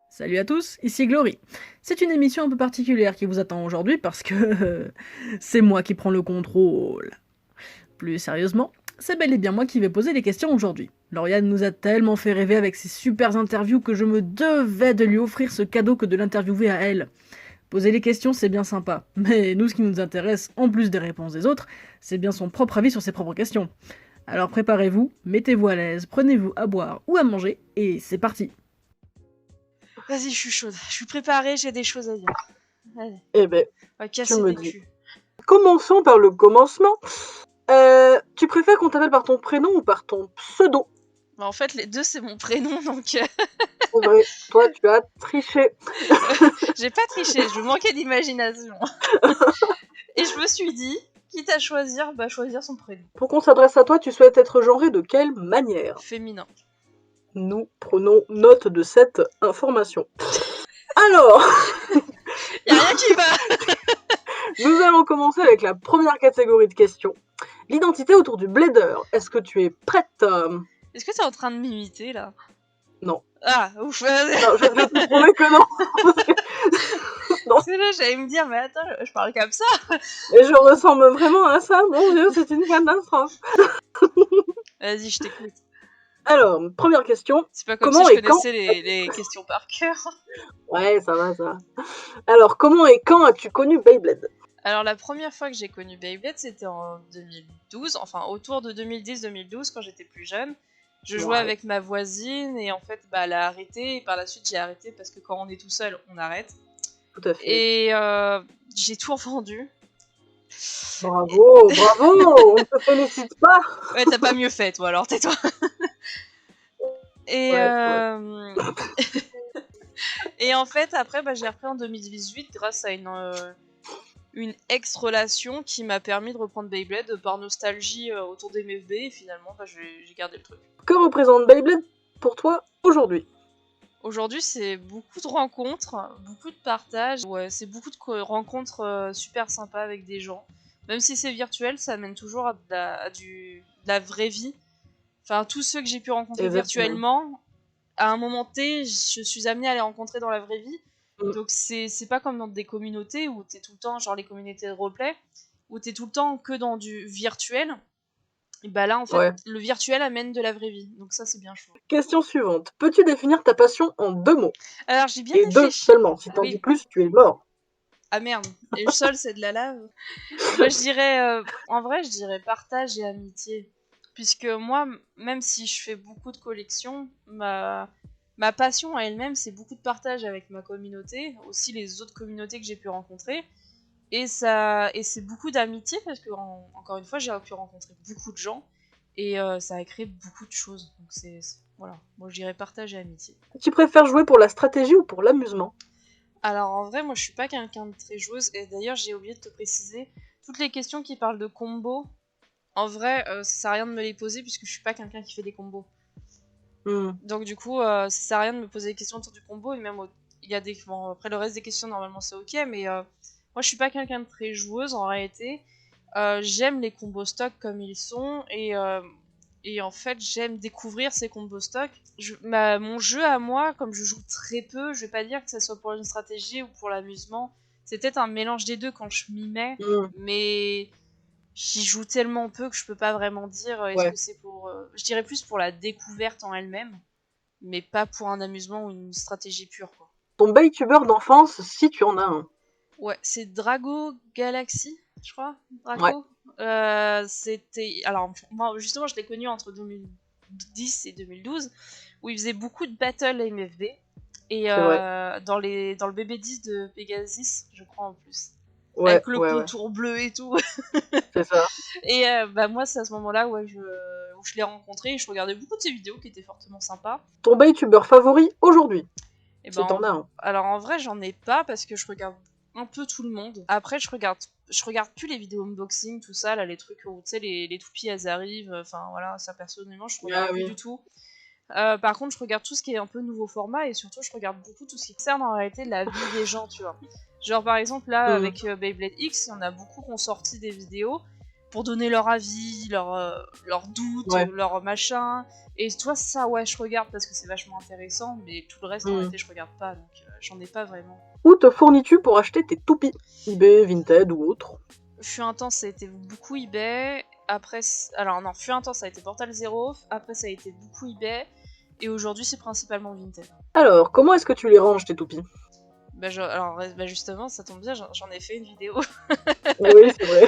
Salut à tous, ici Glory. C'est une émission un peu particulière qui vous attend aujourd'hui parce que c'est moi qui prends le contrôle. Plus sérieusement, c'est bel et bien moi qui vais poser les questions aujourd'hui. Lauriane nous a tellement fait rêver avec ses super interviews que je me devais de lui offrir ce cadeau que de l'interviewer à elle. Poser les questions, c'est bien sympa, mais nous, ce qui nous intéresse, en plus des réponses des autres, c'est bien son propre avis sur ses propres questions. Alors préparez-vous, mettez-vous à l'aise, prenez-vous à boire ou à manger, et c'est parti. Vas-y, je suis chaude. Je suis préparée, j'ai des choses à dire. Allez, Eh ben, on va tu casser me des dis. culs. Commençons par le commencement. Tu préfères qu'on t'appelle par ton prénom ou par ton pseudo? Bah, en fait, les deux, c'est mon prénom, donc C'est vrai, toi, tu as triché. j'ai pas triché, je manquais d'imagination. Et je me suis dit, quitte à choisir, bah choisir son prénom. Pour qu'on s'adresse à toi, tu souhaites être genré de quelle manière? Féminin. Nous prenons note de cette information. Alors, Y'a rien qui va. nous allons commencer avec la première catégorie de questions. L'identité autour du blader. Est-ce que tu es prête? Est-ce que t'es en train de m'imiter, là? Non. Ah, ouf. Non, je te promets que non. Parce que là, j'allais me dire, mais attends, je parle comme ça. Et je ressemble vraiment à ça, mon Dieu, c'est une catastrophe. Vas-y, je t'écoute. Alors, première question. C'est pas comme Comment si je et quand... connaissais les questions par cœur. Ouais, ça va, ça va. Alors, comment et quand as-tu connu Beyblade? Alors la première fois que j'ai connu Beyblade, c'était en 2012, enfin autour de 2010-2012 quand j'étais plus jeune. Je jouais Ouais. avec ma voisine et en fait bah, elle a arrêté et par la suite j'ai arrêté parce que quand on est tout seul on arrête. Tout à fait. Et j'ai tout vendu. Bravo, bravo, on ne te félicite pas. Ouais t'as pas mieux fait toi alors tais-toi. Et, Ouais. et en fait après bah, j'ai repris en 2018 grâce à une ex-relation qui m'a permis de reprendre Beyblade par nostalgie autour des MFB et finalement bah, j'ai gardé le truc. Que représente Beyblade pour toi aujourd'hui? Aujourd'hui, c'est beaucoup de rencontres, beaucoup de partage. Ouais, c'est beaucoup de rencontres super sympas avec des gens. Même si c'est virtuel, ça amène toujours de la vraie vie. Enfin, tous ceux que j'ai pu rencontrer Exactement. virtuellement, à un moment T, je suis amenée à les rencontrer dans la vraie vie. Donc c'est pas comme dans des communautés où t'es tout le temps, genre les communautés de roleplay, où t'es tout le temps que dans du virtuel. Et bah là, en fait, Ouais. le virtuel amène de la vraie vie. Donc ça, c'est bien chaud. Question suivante. Peux-tu définir ta passion en 2 mots? Alors, j'ai bien Et 2 réfléchi. seulement. Si t'en dis Oui. plus, tu es mort. Ah merde, et le sol c'est de la lave. Moi je dirais, en vrai je dirais partage et amitié. Puisque moi, même si je fais beaucoup de collections, ma passion à elle-même c'est beaucoup de partage avec ma communauté, aussi les autres communautés que j'ai pu rencontrer. Et c'est beaucoup d'amitié parce que, encore une fois, j'ai pu rencontrer beaucoup de gens et ça a créé beaucoup de choses. Donc voilà, moi je dirais partage et amitié. Tu préfères jouer pour la stratégie ou pour l'amusement? Alors en vrai, moi je suis pas quelqu'un de très joueuse, et d'ailleurs j'ai oublié de te préciser, toutes les questions qui parlent de combos, en vrai ça sert à rien de me les poser puisque je suis pas quelqu'un qui fait des combos. Donc du coup ça sert à rien de me poser des questions autour du combo, et même il y a des... Bon, après le reste des questions normalement c'est ok, mais moi je suis pas quelqu'un de très joueuse en réalité. J'aime les combos stock comme ils sont, et en fait j'aime découvrir ces combos stock. Mon jeu à moi, comme je joue très peu, je vais pas dire que ce soit pour une stratégie ou pour l'amusement, c'est peut-être un mélange des deux quand je m'y mets, mais j'y joue tellement peu que je peux pas vraiment dire est-ce Ouais. que c'est pour... je dirais plus pour la découverte en elle-même, mais pas pour un amusement ou une stratégie pure, quoi. Ton Beytuber d'enfance, si tu en as un. Ouais, c'est Drago Galaxy, je crois. Ouais. Draco. C'était. Alors, moi, justement, je l'ai connu entre 2010 et 2012, où il faisait beaucoup de battles MFB. Et C'est vrai. dans le BB10 de Pegasus, je crois en plus. Ouais, Avec le ouais, ouais. contour bleu et tout. C'est ça. Et bah, moi, c'est à ce moment-là où je l'ai rencontré et je regardais beaucoup de ses vidéos qui étaient fortement sympas. Ton Beytuber favori aujourd'hui? Et Si ben, t'en as un. alors en vrai, j'en ai pas parce que je regarde un peu tout le monde. Après, je regarde plus les vidéos unboxing, tout ça, là, les trucs où, tu sais, les toupies, elles arrivent. Enfin, voilà, ça, personnellement, je regarde Ah plus oui. du tout. Par contre, je regarde tout ce qui est un peu nouveau format, et surtout, je regarde beaucoup tout ce qui concerne en réalité la vie des gens, tu vois. Genre, par exemple, là, avec Beyblade X, il y en a beaucoup qui ont sorti des vidéos. pour donner leur avis, leurs doutes, Ouais. leur machin. Et toi, ça, ouais, je regarde parce que c'est vachement intéressant, mais tout le reste, en réalité, je regarde pas, donc j'en ai pas vraiment. Où te fournis-tu pour acheter tes toupies? eBay, Vinted ou autre? Fut un temps, ça a été beaucoup eBay. Après, alors non, fut un temps, ça a été Portal Zero. Après, ça a été beaucoup eBay. Et aujourd'hui, c'est principalement Vinted. Alors, comment est-ce que tu les ranges, tes toupies? Bah justement, ça tombe bien, j'en ai fait une vidéo. Oui, c'est vrai.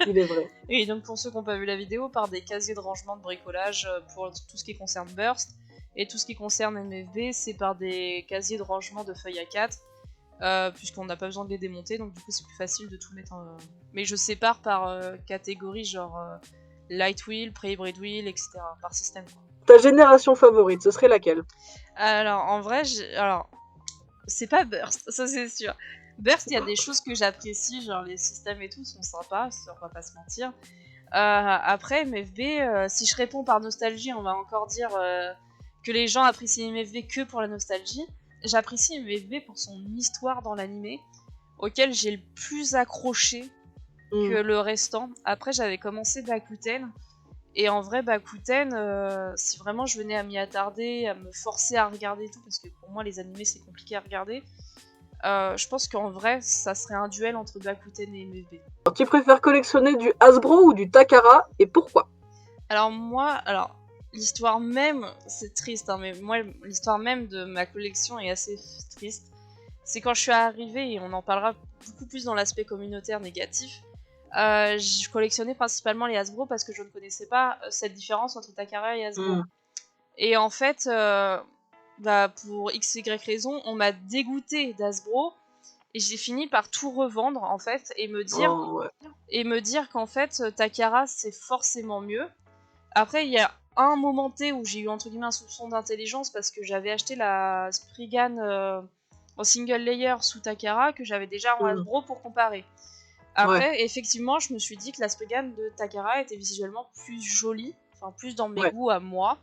Il est vrai. Et donc, pour ceux qui n'ont pas vu la vidéo, par des casiers de rangement de bricolage pour tout ce qui concerne Burst. Et tout ce qui concerne MFB, c'est par des casiers de rangement de feuilles A4. Puisqu'on n'a pas besoin de les démonter, donc du coup c'est plus facile de tout mettre en... Mais je sépare par catégorie, genre light wheel, pre-hybrid wheel, etc. par système, quoi. Ta génération favorite, ce serait laquelle? Alors en vrai, c'est pas Burst, ça c'est sûr. Burst, il y a des choses que j'apprécie, genre les systèmes et tout sont sympas, on va pas se mentir. Après MFB, si je réponds par nostalgie, on va encore dire que les gens apprécient MFB que pour la nostalgie. J'apprécie MFB pour son histoire dans l'animé, auquel j'ai le plus accroché que le restant. Après, j'avais commencé Bakuten, et en vrai, Bakuten, si vraiment je venais à m'y attarder, à me forcer à regarder tout, parce que pour moi, les animés, c'est compliqué à regarder, je pense qu'en vrai, ça serait un duel entre Bakuten et MFB. Alors, tu préfères collectionner du Hasbro ou du Takara, et pourquoi? Alors moi, l'histoire même, c'est triste, hein, mais moi, l'histoire même de ma collection est assez triste. C'est quand je suis arrivée, et on en parlera beaucoup plus dans l'aspect communautaire négatif, je collectionnais principalement les Hasbro parce que je ne connaissais pas cette différence entre Takara et Hasbro. Et en fait, pour x, y raison, on m'a dégoûté d'Hasbro, et j'ai fini par tout revendre, en fait, et me dire qu'en fait, Takara, c'est forcément mieux. Après, il y a un moment T où j'ai eu entre guillemets un soupçon d'intelligence parce que j'avais acheté la Spriggan en single layer sous Takara que j'avais déjà en Hasbro pour comparer. Après, effectivement, je me suis dit que la Spriggan de Takara était visuellement plus jolie, enfin plus dans mes goûts à moi,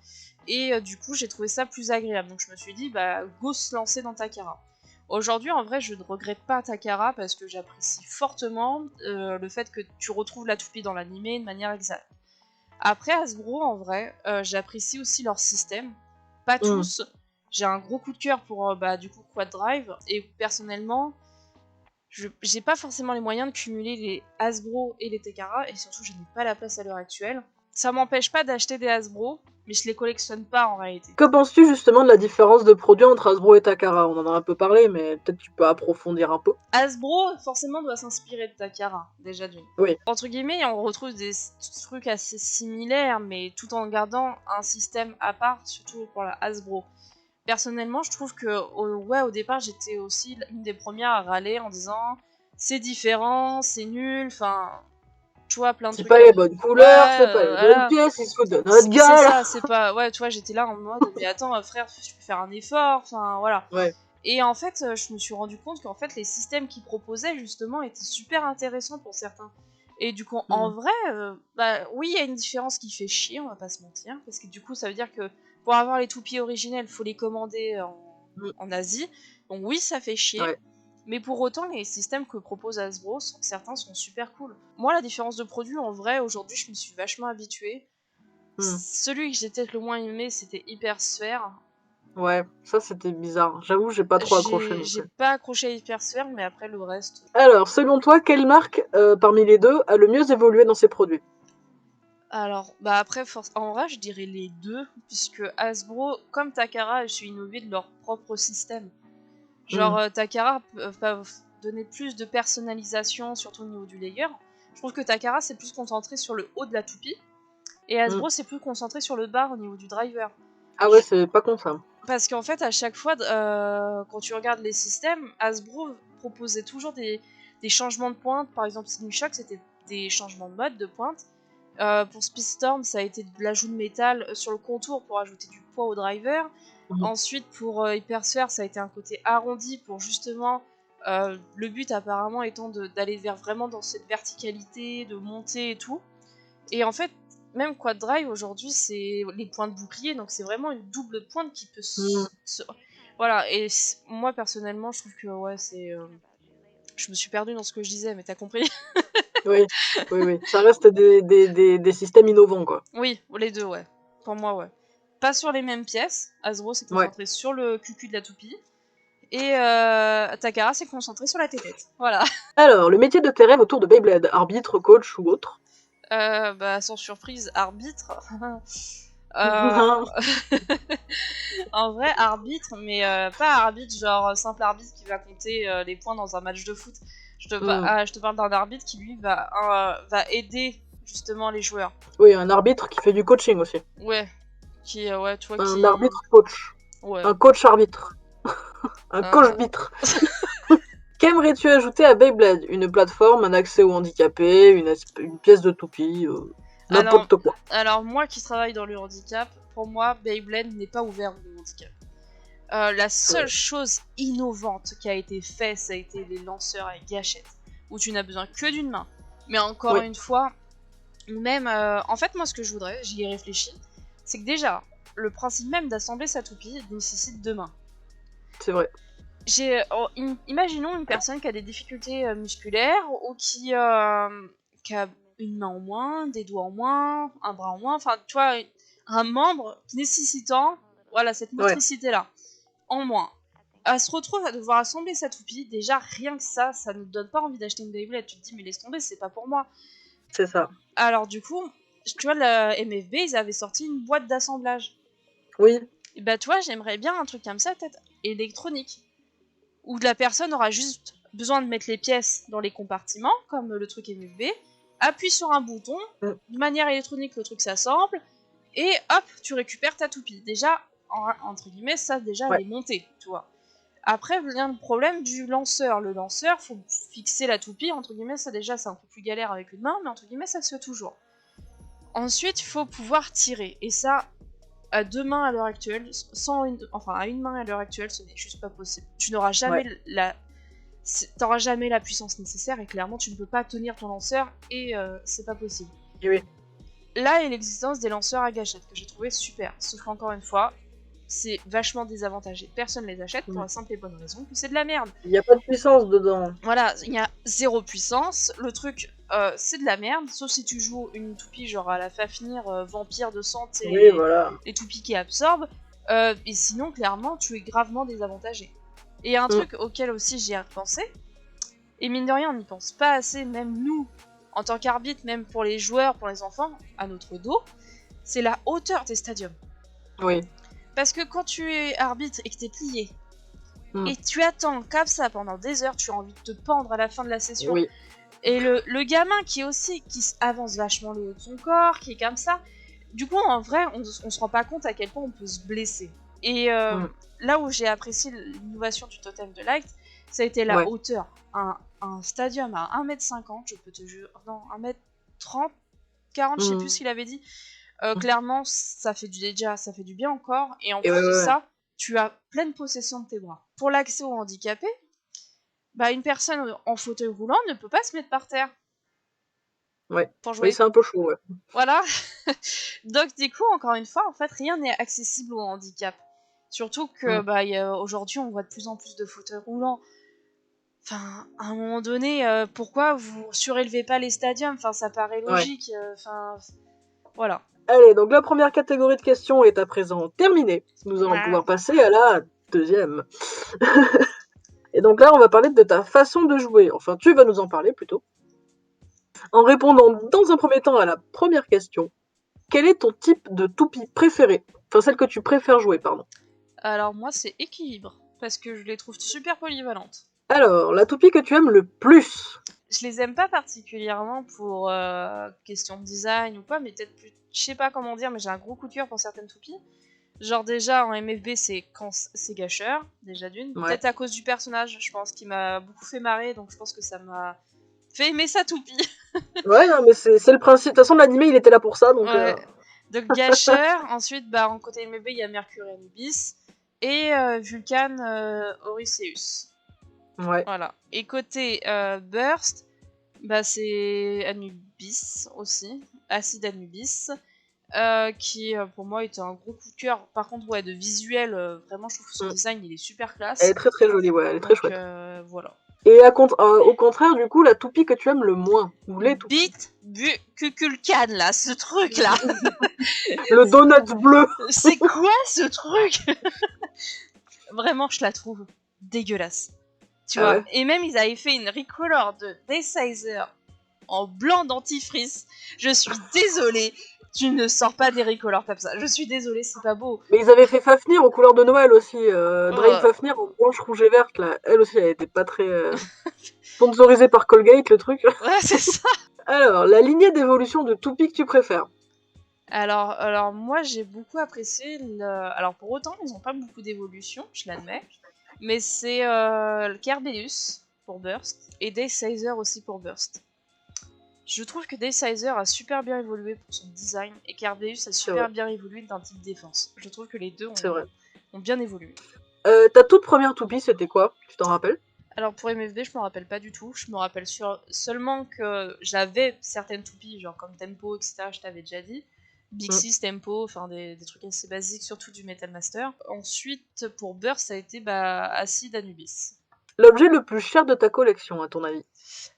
et du coup j'ai trouvé ça plus agréable. Donc je me suis dit, go se lancer dans Takara. Aujourd'hui, en vrai, je ne regrette pas Takara parce que j'apprécie fortement le fait que tu retrouves la toupie dans l'animé de manière exacte. Après Hasbro, en vrai, j'apprécie aussi leur système. Pas tous. J'ai un gros coup de cœur pour du coup Quad Drive. Et personnellement, j'ai pas forcément les moyens de cumuler les Hasbro et les Takara. Et surtout, je n'ai pas la place à l'heure actuelle. Ça m'empêche pas d'acheter des Hasbro, mais je les collectionne pas en réalité. Que penses-tu justement de la différence de produit entre Hasbro et Takara? On en a un peu parlé, mais peut-être tu peux approfondir un peu. Hasbro, forcément, doit s'inspirer de Takara, déjà d'une. Oui. Entre guillemets, on retrouve des trucs assez similaires, mais tout en gardant un système à part, surtout pour la Hasbro. Personnellement, je trouve que au départ, j'étais aussi une des premières à râler en disant c'est différent, c'est nul, enfin, tu vois, plein de trucs. C'est pas les bonnes couleurs, c'est pas les bonnes pièces, ils se foutent de notre gueule. C'est ça, c'est pas. Ouais, tu vois, j'étais là en mode, mais attends, frère, tu peux faire un effort, enfin, voilà. Ouais. Et en fait, je me suis rendu compte qu'en fait, les systèmes qu'ils proposaient, justement, étaient super intéressants pour certains. Et du coup, en vrai, oui, il y a une différence qui fait chier, on va pas se mentir, parce que du coup, ça veut dire que pour avoir les toupies originelles, faut les commander en Asie. Donc oui, ça fait chier. Ouais. Mais pour autant, les systèmes que propose Hasbro, certains sont super cool. Moi, la différence de produit, en vrai, aujourd'hui, je me suis vachement habituée. Celui que j'ai peut-être le moins aimé, c'était Hyper Sphere. Ouais, ça c'était bizarre. J'avoue, j'ai pas trop accroché. J'ai pas accroché à Hyper Sphere, mais après le reste. Alors, selon toi, quelle marque parmi les deux a le mieux évolué dans ses produits? Alors, après, en vrai, je dirais les deux, puisque Hasbro, comme Takara, a su innover de leur propre système. Genre, Takara va donner plus de personnalisation, surtout au niveau du layer. Je trouve que Takara, c'est plus concentré sur le haut de la toupie, et Hasbro, c'est plus concentré sur le bas au niveau du driver. Ah ouais, c'est pas con ça. Parce qu'en fait, à chaque fois, quand tu regardes les systèmes, Hasbro proposait toujours des changements de pointe. Par exemple, Shock, c'était des changements de mode, de pointe. Pour Speedstorm, ça a été de l'ajout de métal sur le contour pour ajouter du poids au driver. Ensuite, pour Hypersphere, ça a été un côté arrondi pour justement... le but apparemment étant d'aller vers vraiment dans cette verticalité, de monter et tout. Et en fait, même Quad Drive aujourd'hui, c'est les points de bouclier, donc c'est vraiment une double pointe qui peut Voilà, et moi personnellement, je trouve que ouais, c'est... Je me suis perdue dans ce que je disais, mais t'as compris. Oui, oui. Ça reste des systèmes innovants, quoi. Oui, les deux, ouais. Pour moi, ouais. Pas sur les mêmes pièces. Hasbro s'est Ouais. concentré sur le cucu de la toupie. Et Takara s'est concentré sur la tétette. Voilà. Alors, le métier de tes rêves autour de Beyblade, arbitre, coach ou autre? Sans surprise, arbitre. Euh, En vrai, arbitre, mais pas arbitre, genre simple arbitre qui va compter les points dans un match de foot. Je te parle d'un arbitre qui, lui, va aider justement les joueurs. Oui, un arbitre qui fait du coaching aussi. Ouais. Ouais, tu vois, Un arbitre coach. Ouais. Un coach arbitre. Un coach-bitre. Qu'aimerais-tu ajouter à Beyblade? Une plateforme, un accès aux handicapés, une pièce de toupie, n'importe quoi. Alors, moi qui travaille dans le handicap, pour moi, Beyblade n'est pas ouvert au handicap. La seule chose innovante qui a été faite, ça a été les lanceurs avec gâchette, où tu n'as besoin que d'une main. Mais encore une fois, même... en fait, moi, ce que je voudrais, j'y ai réfléchi, c'est que déjà, le principe même d'assembler sa toupie nécessite deux mains. C'est vrai. Imaginons une personne qui a des difficultés musculaires ou qui a une main en moins, des doigts en moins, un bras en moins, enfin, tu vois, un membre nécessitant, voilà, cette motricité-là, en moins. Elle se retrouve à devoir assembler sa toupie, déjà, rien que ça ne te donne pas envie d'acheter une Beyblade. Tu te dis, mais laisse tomber, c'est pas pour moi. C'est ça. Alors, du coup, tu vois, la MFB, ils avaient sorti une boîte d'assemblage. Oui. Et bah, tu vois, j'aimerais bien un truc comme ça, peut-être électronique, où la personne aura juste besoin de mettre les pièces dans les compartiments, comme le truc MFB, appuie sur un bouton, de manière électronique, le truc s'assemble, et hop, tu récupères ta toupie. Déjà, entre guillemets, ça, déjà, elle est montée, tu vois. Après vient le problème du lanceur. Le lanceur, faut fixer la toupie, entre guillemets, ça déjà c'est un peu plus galère avec une main, mais entre guillemets ça se fait toujours. Ensuite, il faut pouvoir tirer, et ça, à deux mains à l'heure actuelle, à une main à l'heure actuelle, ce n'est juste pas possible. Tu n'auras jamais t'auras jamais la puissance nécessaire, et clairement tu ne peux pas tenir ton lanceur, et c'est pas possible. Oui. Là est l'existence des lanceurs à gâchette, que j'ai trouvé super, sauf qu'encore une fois, c'est vachement désavantagé. Personne les achète pour la simple et bonne raison que c'est de la merde. Il n'y a pas de puissance dedans. Voilà, il y a zéro puissance. Le truc, c'est de la merde, sauf si tu joues une toupie genre à la Fafnir vampire de sang, les toupies qui absorbent. Et sinon, clairement, tu es gravement désavantagé. Et un truc auquel aussi j'y ai repensé, et mine de rien, on n'y pense pas assez, même nous, en tant qu'arbitre, même pour les joueurs, pour les enfants, à notre dos, c'est la hauteur des stadiums. Oui. Parce que quand tu es arbitre et que t'es plié, et tu attends comme ça pendant des heures, tu as envie de te pendre à la fin de la session. Oui. Et le gamin qui avance vachement le haut de son corps, qui est comme ça, du coup en vrai on se rend pas compte à quel point on peut se blesser. Et là où j'ai apprécié l'innovation du totem de Light, ça a été la hauteur. Un stadium à 1m50, je peux te jurer, non 1m30, 40, je sais plus ce qu'il avait dit. Clairement, ça fait du bien encore, et en plus de ça, tu as pleine possession de tes bras. Pour l'accès aux handicapés, bah une personne en fauteuil roulant ne peut pas se mettre par terre. Pour jouer. Oui, c'est un peu chaud, Voilà. Donc du coup, encore une fois, en fait, rien n'est accessible au handicap. Surtout que aujourd'hui, on voit de plus en plus de fauteuils roulants. Enfin, à un moment donné, pourquoi vous surélevez pas les stadiums? Enfin, ça paraît logique. Voilà. Allez, donc la première catégorie de questions est à présent terminée. Nous allons pouvoir passer à la deuxième. Et donc là, on va parler de ta façon de jouer. Enfin, tu vas nous en parler plutôt. En répondant dans un premier temps à la première question, quel est ton type de toupie préféré? Enfin, celle que tu préfères jouer, pardon. Alors moi, c'est équilibre, parce que je les trouve super polyvalentes. Alors, la toupie que tu aimes le plus? Je les aime pas particulièrement pour question de design ou quoi, mais peut-être plus... Je sais pas comment dire, mais j'ai un gros coup de cœur pour certaines toupies. Genre déjà, en MFB, c'est gâcheur, déjà d'une. Peut-être à cause du personnage, je pense, qui m'a beaucoup fait marrer, donc je pense que ça m'a fait aimer sa toupie. Ouais, non, mais c'est le principe. De toute façon, l'animé, il était là pour ça, donc... Donc gâcheur, ensuite, en côté MFB, il y a Mercury Anubis, et Vulcan Oriceus. Ouais. Voilà. Et côté Burst, c'est Anubis aussi, Acid Anubis, qui pour moi était un gros coup de cœur. Par contre, de visuel, vraiment, je trouve que son design il est super classe. Elle est très très jolie, elle est très chouette. Voilà. Et au contraire, du coup, la toupie que tu aimes le moins, ou les toupies. Bite, bu, cuculcane, là, ce truc-là. Le donut bleu. C'est quoi ce truc? Vraiment, je la trouve dégueulasse. Tu vois. Ouais. Et même, ils avaient fait une recolor de Daysizer en blanc dentifrice. Je suis désolée. Tu ne sors pas des recolors comme ça. Je suis désolée, c'est pas beau. Mais ils avaient fait Fafnir aux couleurs de Noël aussi. Drain Fafnir en blanche, rouge et verte, là. Elle aussi, elle était pas très... sponsorisée par Colgate, le truc. Ouais, c'est ça. Alors, la lignée d'évolution de toupie que tu préfères. Alors moi, j'ai beaucoup apprécié Alors, pour autant, ils n'ont pas beaucoup d'évolution, je l'admets. Mais c'est le Kerbellus pour Burst et Daysizer aussi pour Burst. Je trouve que Daysizer a super bien évolué pour son design et Kerbellus a super bien évolué d'un type défense. Je trouve que les deux ont bien évolué. Ta toute première toupie, c'était quoi? Tu t'en rappelles? Alors pour MFB, je me rappelle pas du tout. Je me rappelle seulement que j'avais certaines toupies, genre comme Tempo, etc. Je t'avais déjà dit. Bixis, Tempo, enfin des trucs assez basiques, surtout du Metal Master. Ensuite, pour Burst, ça a été Acid Anubis. L'objet le plus cher de ta collection, à ton avis?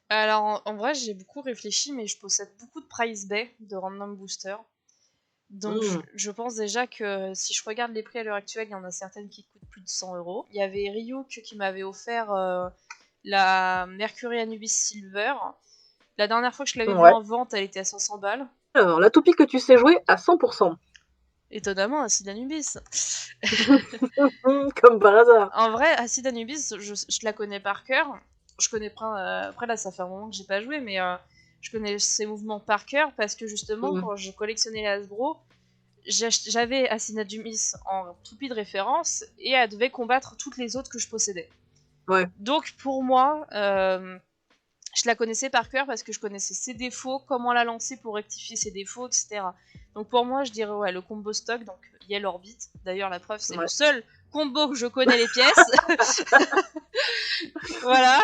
Alors, en vrai, j'ai beaucoup réfléchi, mais je possède beaucoup de Price Bay, de Random Booster. Donc, je pense déjà que si je regarde les prix à l'heure actuelle, il y en a certaines qui coûtent plus de 100 €. Il y avait Ryuk qui m'avait offert la Mercury Anubis Silver. La dernière fois que je l'avais vue en vente, elle était à 500 balles. Alors, la toupie que tu sais jouer à 100%. Étonnamment, Acid Anubis. Comme par hasard. En vrai, Acid Anubis, je la connais par cœur. Je connais après là, ça fait un moment que j'ai pas joué, mais je connais ses mouvements par cœur parce que justement, quand je collectionnais les Hasbro, j'avais Acid Anubis en toupie de référence et elle devait combattre toutes les autres que je possédais. Ouais. Donc pour moi, je la connaissais par cœur parce que je connaissais ses défauts, comment la lancer pour rectifier ses défauts, etc. Donc pour moi, je dirais le combo stock, donc Yell Orbit. D'ailleurs, la preuve, c'est le seul combo que je connais les pièces. Voilà.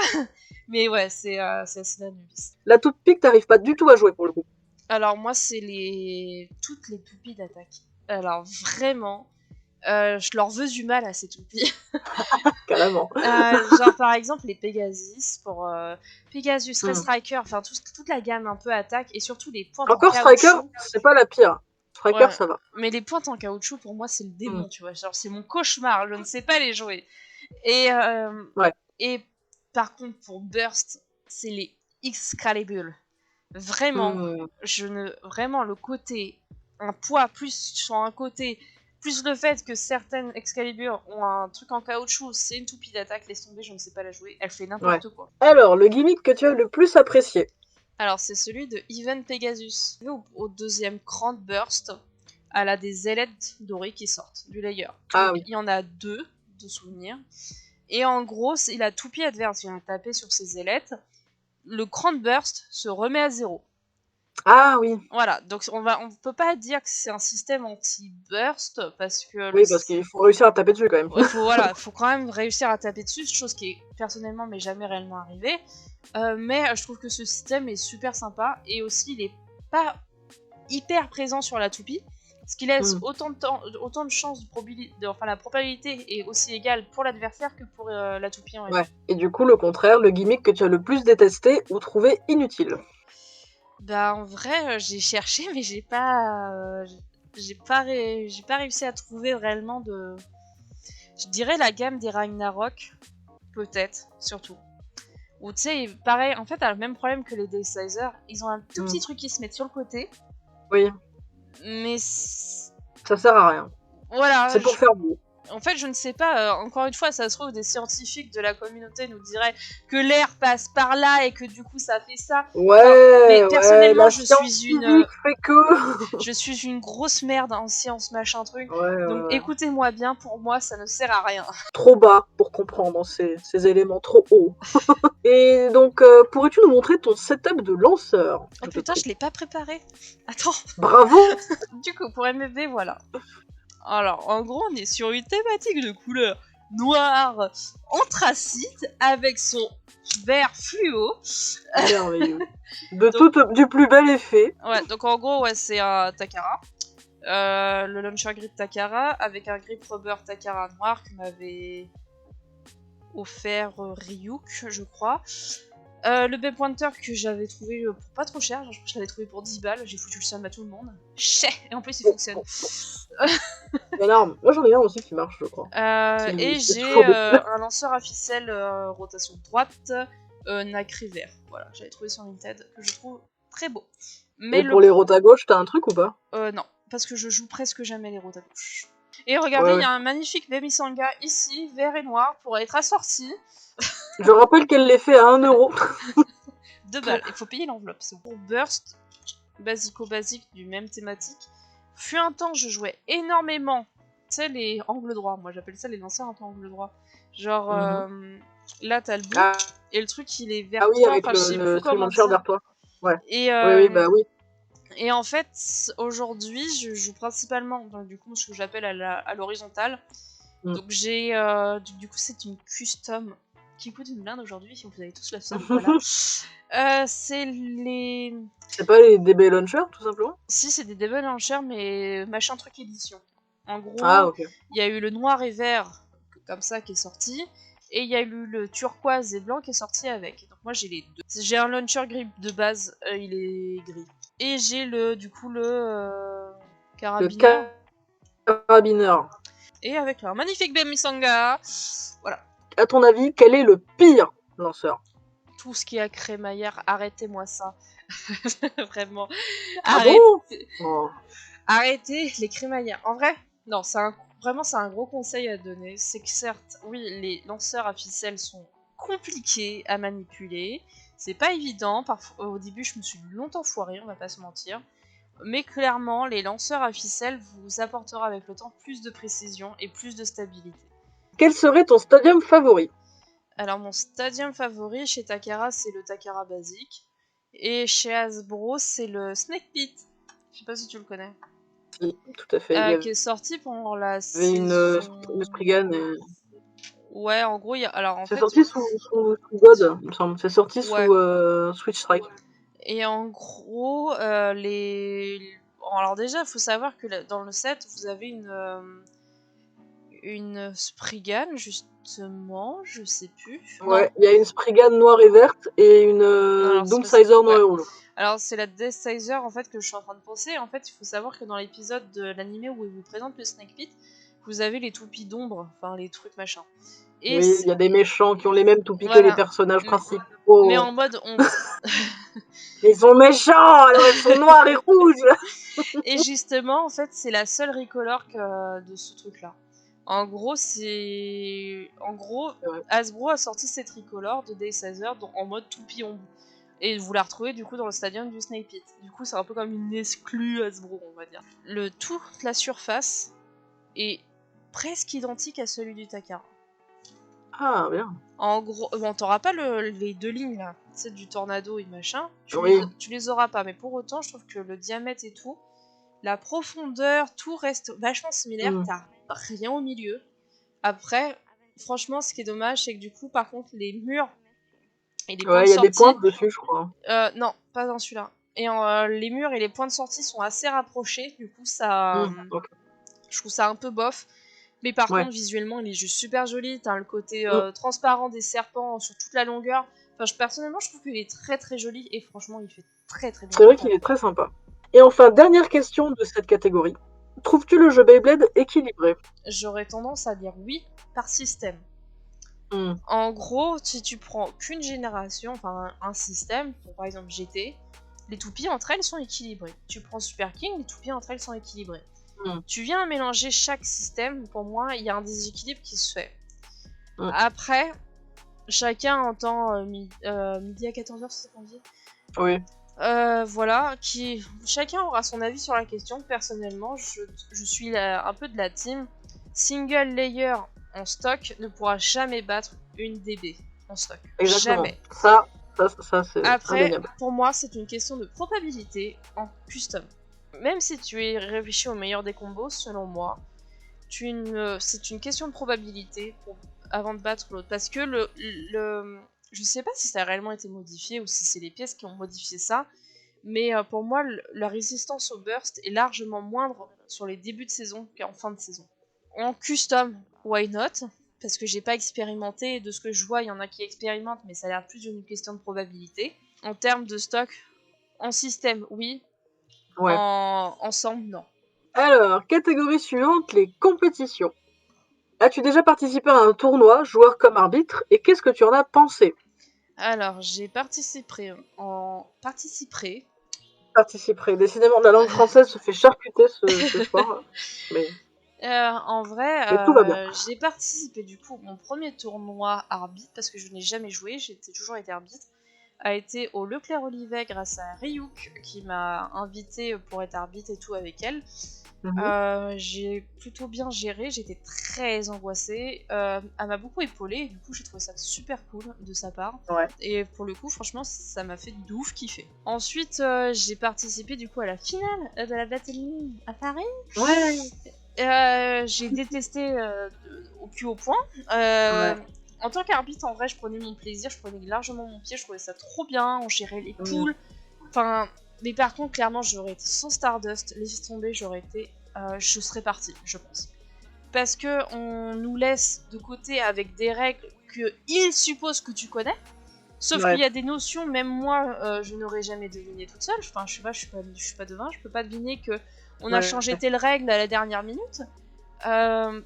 Mais ouais, c'est Acid Anubis. La toupie que t'arrives pas du tout à jouer pour le coup. Alors moi, c'est toutes les toupies d'attaque. Alors vraiment, je leur veux du mal à ces toupies. Carrément. Genre par exemple les Pegasus pour Pegasus, Ray Striker, enfin toute la gamme un peu attaque et surtout les pointes encore en caoutchouc. Striker, c'est pas la pire. Striker, ça va. Mais les pointes en caoutchouc pour moi c'est le démon, tu vois. Genre c'est mon cauchemar, je ne sais pas les jouer. Et par contre pour Burst, c'est les Excalibur. Vraiment, vraiment le côté un poids plus sur un côté. Plus le fait que certaines Excalibur ont un truc en caoutchouc, c'est une toupie d'attaque, laisse tomber, je ne sais pas la jouer, elle fait n'importe quoi. Alors, le gimmick que tu as le plus apprécié? Alors, c'est celui de Even Pegasus. Au deuxième Grand Burst, elle a des ailettes dorées qui sortent du layer. Il y en a 2 de souvenirs. Et en gros, c'est la toupie adverse vient taper sur ses ailettes. Le Grand Burst se remet à 0. Ah oui. Voilà, donc on peut pas dire que c'est un système anti-burst parce que... Oui, parce qu'il faut réussir à taper dessus quand même. Faut quand même réussir à taper dessus, chose qui personnellement m'est jamais réellement arrivée. Mais je trouve que ce système est super sympa et aussi il est pas hyper présent sur la toupie, ce qui laisse autant de chances la probabilité est aussi égale pour l'adversaire que pour la toupie en elle-même. Et du coup, le contraire, le gimmick que tu as le plus détesté ou trouvé inutile? Bah en vrai, j'ai cherché, mais j'ai pas réussi à trouver réellement de... Je dirais la gamme des Ragnarok, peut-être, surtout. Ou tu sais, pareil, en fait, elle a le même problème que les Daysizer. Ils ont un tout petit truc qui se met sur le côté. Oui. Mais... ça sert à rien. Voilà. C'est pour faire beau. En fait, je ne sais pas, encore une fois, ça se trouve, des scientifiques de la communauté nous diraient que l'air passe par là et que du coup ça fait ça. Mais personnellement, je suis une grosse merde en science, machin truc. Donc écoutez-moi bien, pour moi, ça ne sert à rien. Trop bas pour comprendre ces éléments trop hauts. Et donc, pourrais-tu nous montrer ton setup de lanceur? Oh putain, je l'ai pas préparé. Attends. Bravo. Du coup, pour MFB, voilà. Alors, en gros, on est sur une thématique de couleur noire anthracite avec son vert fluo. Merveilleux. Du plus bel effet. Ouais, donc en gros, c'est un Takara. Le launcher grip Takara avec un grip rubber Takara noir que m'avait offert Ryuk, je crois. Le Bay Pointer que j'avais trouvé pour pas trop cher, genre, je l'avais trouvé pour 10 balles, j'ai foutu le seum à tout le monde. Chais. Et en plus il fonctionne. Énorme. Moi j'en ai un aussi qui marche, je crois. Et C'est j'ai toujours un lanceur à ficelle rotation droite, nacré vert. Voilà, j'avais trouvé sur Vinted, que je trouve très beau. Mais Et pour les routes à gauche, t'as un truc ou pas? non, parce que je joue presque jamais les routes à gauche. Et regardez, il y a un magnifique Bemisanga ici, vert et noir, pour être assorti. Je rappelle qu'elle les fait à 1€. 2 balles, il faut payer l'enveloppe. C'est pour Burst, basico-basique du même thématique. Fut un temps, je jouais énormément. Tu sais, les angles droits, moi j'appelle ça les lanceurs un peu angle droit. Genre, là t'as le but, Ah. et le truc il est Ah vers oui, toi, avec enfin je sais le plus comment launcher dire. vers toi. Ouais. Et, Oui, bah oui. et en fait, aujourd'hui, je joue principalement, donc, du coup, ce que j'appelle à l'horizontale. Donc j'ai, du coup, c'est une custom qui coûte une blinde aujourd'hui, si vous avez tous la somme, voilà. C'est les... C'est pas les DB Launcher, tout simplement? Si, c'est des DB Launcher, mais machin truc édition. En gros, ok. il y a eu le noir et vert, comme ça, qui est sorti, et il y a eu le turquoise et blanc qui est sorti avec. Donc moi, j'ai les deux. J'ai un launcher grip de base, il est gris. Et j'ai le carabineur. Le carabineur. Et avec un magnifique Bemisanga. Voilà. À ton avis, quel est le pire lanceur? Tout ce qui est à crémaillère, arrêtez-moi ça. Vraiment. Ah bon? Arrêtez les crémaillères. En vrai, non, vraiment c'est un gros conseil à donner. C'est que certes, oui, les lanceurs à ficelle sont compliqués à manipuler. C'est pas évident. Parfois, au début, je me suis longtemps foirée, on va pas se mentir. Mais clairement, les lanceurs à ficelle vous apporteront avec le temps plus de précision et plus de stabilité. Quel serait ton stadium favori? Alors mon stadium favori chez Takara, c'est le Takara basique. Et chez Hasbro, c'est le Snake Pit. Je sais pas si tu le connais. Si, tout à fait. Qui est sorti pendant la Une Spriggan. Ouais, en gros, c'est sorti sous God, il me semble. C'est sorti sous Switch Strike. Et en gros, alors déjà, il faut savoir que dans le set, vous avez une Spriggan, justement, je sais plus. Ouais, il y a une Spriggan noire et verte et une Doomsizer noire et rouge. Alors c'est la Deathsizer en fait que je suis en train de penser. En fait, il faut savoir que dans l'épisode de l'animé où il vous présente le Snake Pit, vous avez les toupies d'ombre, enfin les trucs machin. Et oui, il y a des méchants qui ont les mêmes toupies que les personnages principaux. Mais en mode honte. Ils sont méchants, alors ils sont noirs et rouges. Et justement, en fait, c'est la seule recolor de ce truc-là. En gros, Hasbro a sorti cette tricolore de Deathsizer en mode toupie ombre. Et vous la retrouvez du coup dans le stadium du Snake Pit. Du coup, c'est un peu comme une exclue Hasbro, on va dire. Toute la surface est presque identique à celui du Takara. Ah, bien. En gros, bon, t'auras pas les deux lignes là, c'est du tornado et machin. Tu les auras pas, mais pour autant, je trouve que le diamètre et tout, la profondeur, tout reste vachement similaire. T'as rien au milieu. Après, franchement, ce qui est dommage, c'est que du coup, par contre, les murs et les points de sortie... il y a des pointes dessus, je crois. Non, pas dans celui-là. Et les murs et les points de sortie sont assez rapprochés. Du coup, ça... Je trouve ça un peu bof. Mais par contre, visuellement, il est juste super joli. T'as le côté transparent des serpents sur toute la longueur. Enfin, personnellement, je trouve qu'il est très très joli. Et franchement, il fait très très bien. C'est vrai qu'il est très sympa. Et enfin, dernière question de cette catégorie. Trouves-tu le jeu Beyblade équilibré? J'aurais tendance à dire oui, par système. En gros, si tu prends qu'une génération, enfin un système, par exemple GT, les toupies entre elles sont équilibrées. Tu prends Super King, les toupies entre elles sont équilibrées. Tu viens mélanger chaque système, pour moi, il y a un déséquilibre qui se fait. Après, chacun entend midi à 14h, c'est ce qu'on dit. Oui. Voilà, chacun aura son avis sur la question. Personnellement, je suis un peu de la team. Single layer en stock ne pourra jamais battre une DB en stock. Exactement. Jamais. Ça c'est Après, indéniable. pour moi, c'est une question de probabilité en custom. Même si tu es réfléchi au meilleur des combos, selon moi, c'est une question de probabilité avant de battre l'autre. Parce que je sais pas si ça a réellement été modifié ou si c'est les pièces qui ont modifié ça, mais pour moi, la résistance au burst est largement moindre sur les débuts de saison qu'en fin de saison. En custom, why not? parce que j'ai pas expérimenté. De ce que je vois, il y en a qui expérimentent, mais ça a l'air plus d'une question de probabilité. En termes de stock, en système, oui. Ouais. Ensemble, non. Alors, catégorie suivante, les compétitions. As-tu déjà participé à un tournoi, joueur comme arbitre, et qu'est-ce que tu en as pensé? Alors, j'ai participé en... Participerai. Participerai. Décidément, la langue française se fait charcuter ce soir. Mais En vrai, tout va bien. j'ai participé du coup, mon premier tournoi arbitre, parce que je n'ai jamais joué, j'ai toujours été arbitre, a été au Leclerc-Olivet grâce à Ryuk qui m'a invité pour être arbitre et tout avec elle. J'ai plutôt bien géré, j'étais très angoissée. Elle m'a beaucoup épaulée, et du coup j'ai trouvé ça super cool de sa part. Ouais. Et pour le coup, franchement, ça m'a fait de ouf kiffer. Ensuite, j'ai participé du coup à la finale de la Battle League à Paris. Ouais. J'ai détesté au plus haut point. Ouais. En tant qu'arbitre, en vrai, je prenais mon plaisir, je prenais largement mon pied, je trouvais ça trop bien, on gérait les poules. Enfin, mais par contre, clairement, j'aurais été sans Stardust, laissé tomber, je serais partie, je pense. Parce que on nous laisse de côté avec des règles qu'ils supposent que tu connais. Sauf qu'il y a des notions, même moi, je n'aurais jamais deviné toute seule. Enfin, je sais pas, je suis pas devin, je peux pas deviner que on a changé telle règle à la dernière minute.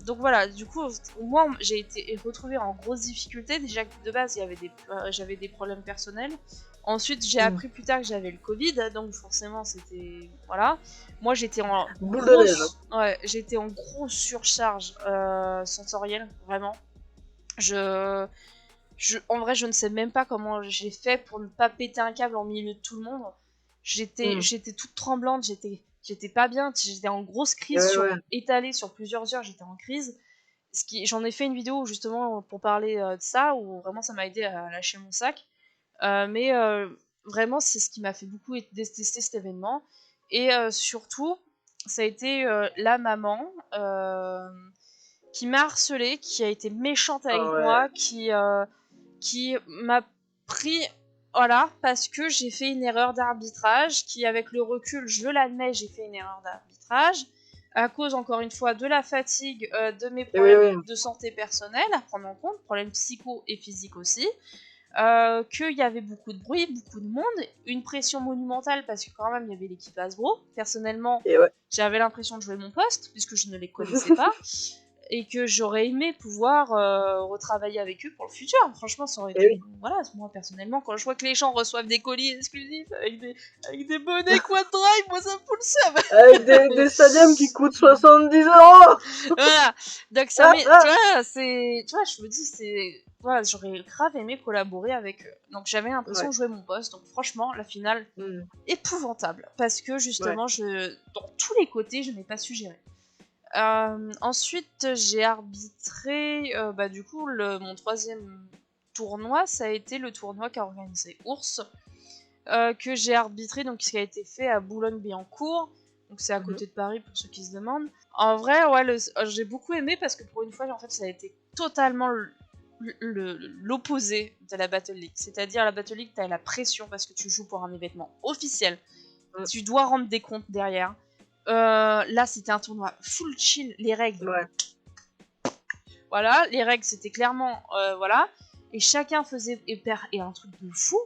Donc voilà, du coup, moi, j'ai été retrouvée en grosse difficulté. Déjà que de base, j'avais des problèmes personnels. Ensuite, j'ai appris plus tard que j'avais le Covid, donc forcément, c'était... Voilà. Moi, j'étais en j'étais en grosse surcharge sensorielle, vraiment. En vrai, je ne sais même pas comment j'ai fait pour ne pas péter un câble en milieu de tout le monde. J'étais toute tremblante, j'étais pas bien, j'étais en grosse crise, étalée sur plusieurs heures, j'étais en crise. J'en ai fait une vidéo justement pour parler de ça, où vraiment ça m'a aidé à lâcher mon sac. Mais vraiment, c'est ce qui m'a fait beaucoup détester cet événement. Et surtout, ça a été la maman qui m'a harcelée, qui a été méchante avec moi, qui m'a pris, voilà, parce que j'ai fait une erreur d'arbitrage, qui avec le recul, je l'admets, j'ai fait une erreur d'arbitrage, à cause encore une fois de la fatigue, de mes problèmes de santé personnelle à prendre en compte, problèmes psycho et physiques aussi, qu'il y avait beaucoup de bruit, beaucoup de monde, une pression monumentale parce que quand même il y avait l'équipe Hasbro. Personnellement, j'avais l'impression de jouer mon poste puisque je ne les connaissais pas. Et que j'aurais aimé pouvoir retravailler avec eux pour le futur. Franchement, ça aurait été... Voilà, moi, personnellement, quand je vois que les gens reçoivent des colis exclusifs avec des bonnets Quad Drive, moi, ça me fout le seum. Avec des stadiums qui coûtent 70€. Voilà. Donc, ça tu vois, je me dis, voilà, j'aurais grave aimé collaborer avec eux. Donc, j'avais l'impression de jouer mon poste. Donc, franchement, la finale, épouvantable. Parce que, justement, dans tous les côtés, je n'ai pas su gérer. Ensuite, j'ai arbitré, du coup, mon troisième tournoi, ça a été le tournoi qu'a organisé Ours, que j'ai arbitré, donc qui a été fait à Boulogne-Billancourt, donc c'est à côté de Paris pour ceux qui se demandent. En vrai, j'ai beaucoup aimé parce que pour une fois, en fait, ça a été totalement l'opposé de la Battle League. C'est-à-dire, la Battle League, t'as la pression parce que tu joues pour un événement officiel. Tu dois rendre des comptes derrière. Là, c'était un tournoi full chill, les règles. Voilà, les règles, c'était clairement... voilà. Et chacun faisait... Et un truc de fou,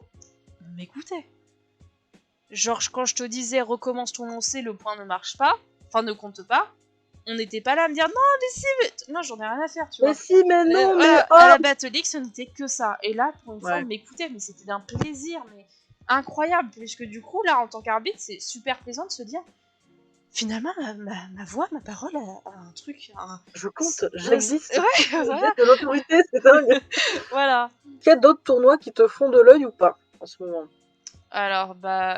on m'écoutait. Genre, quand je te disais, recommence ton lancer, le point ne marche pas, enfin, ne compte pas, on n'était pas là à me dire, non, mais si, mais... Non, j'en ai rien à faire, tu vois. Mais si, mais non, mais... À la Battle League, ce n'était que ça. Et là, pour une fois, on m'écoutait, mais c'était d'un plaisir, mais incroyable. Puisque du coup, là, en tant qu'arbitre, c'est super plaisant de se dire... Finalement, ma voix, ma parole a un truc... Je compte, j'existe. Voilà. De l'autorité, c'est dingue. Voilà. Il y a d'autres tournois qui te font de l'œil ou pas, en ce moment? Alors,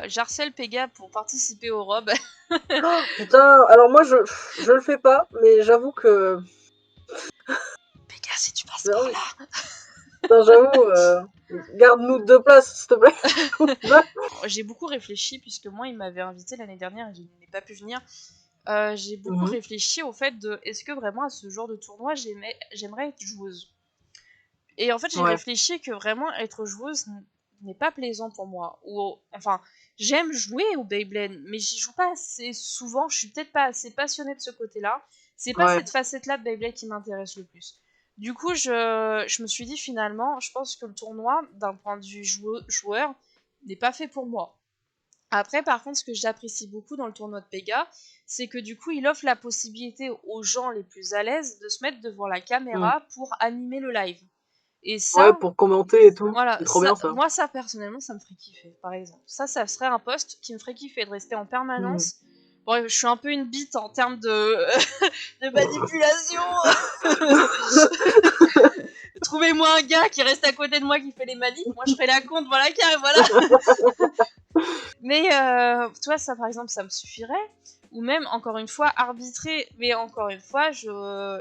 j'harcèle Pega pour participer aux robes. Oh, putain, alors moi, je le fais pas, mais j'avoue que... Pega, si tu passes par là... Non, j'avoue, garde-nous 2 places, s'il te plaît. J'ai beaucoup réfléchi, puisque moi, il m'avait invité l'année dernière et je n'ai pas pu venir. J'ai beaucoup réfléchi au fait de... Est-ce que vraiment, à ce genre de tournoi, j'aimerais être joueuse? Et en fait, j'ai réfléchi que vraiment, être joueuse n'est pas plaisant pour moi. Enfin, j'aime jouer au Beyblade, mais j'y joue pas assez souvent. Je suis peut-être pas assez passionnée de ce côté-là. C'est pas cette facette-là de Beyblade qui m'intéresse le plus. Du coup, je me suis dit finalement, je pense que le tournoi, d'un point de vue joueur, n'est pas fait pour moi. Après, par contre, ce que j'apprécie beaucoup dans le tournoi de Pega, c'est que du coup, il offre la possibilité aux gens les plus à l'aise de se mettre devant la Mm. caméra pour animer le live. Et Ouais, ça, pour commenter et tout. voilà, C'est trop bien ça. moi, ça, personnellement, ça me ferait kiffer, par exemple. Ça serait un poste qui me ferait kiffer de rester en Mm. permanence. Bon, je suis un peu une bite en termes de, de manipulation. Trouvez-moi un gars qui reste à côté de moi qui fait les manips. Moi, je ferai la con devant la cam, voilà. Mais, toi, ça, par exemple, ça me suffirait. Ou même, encore une fois, arbitrer. Mais encore une fois, je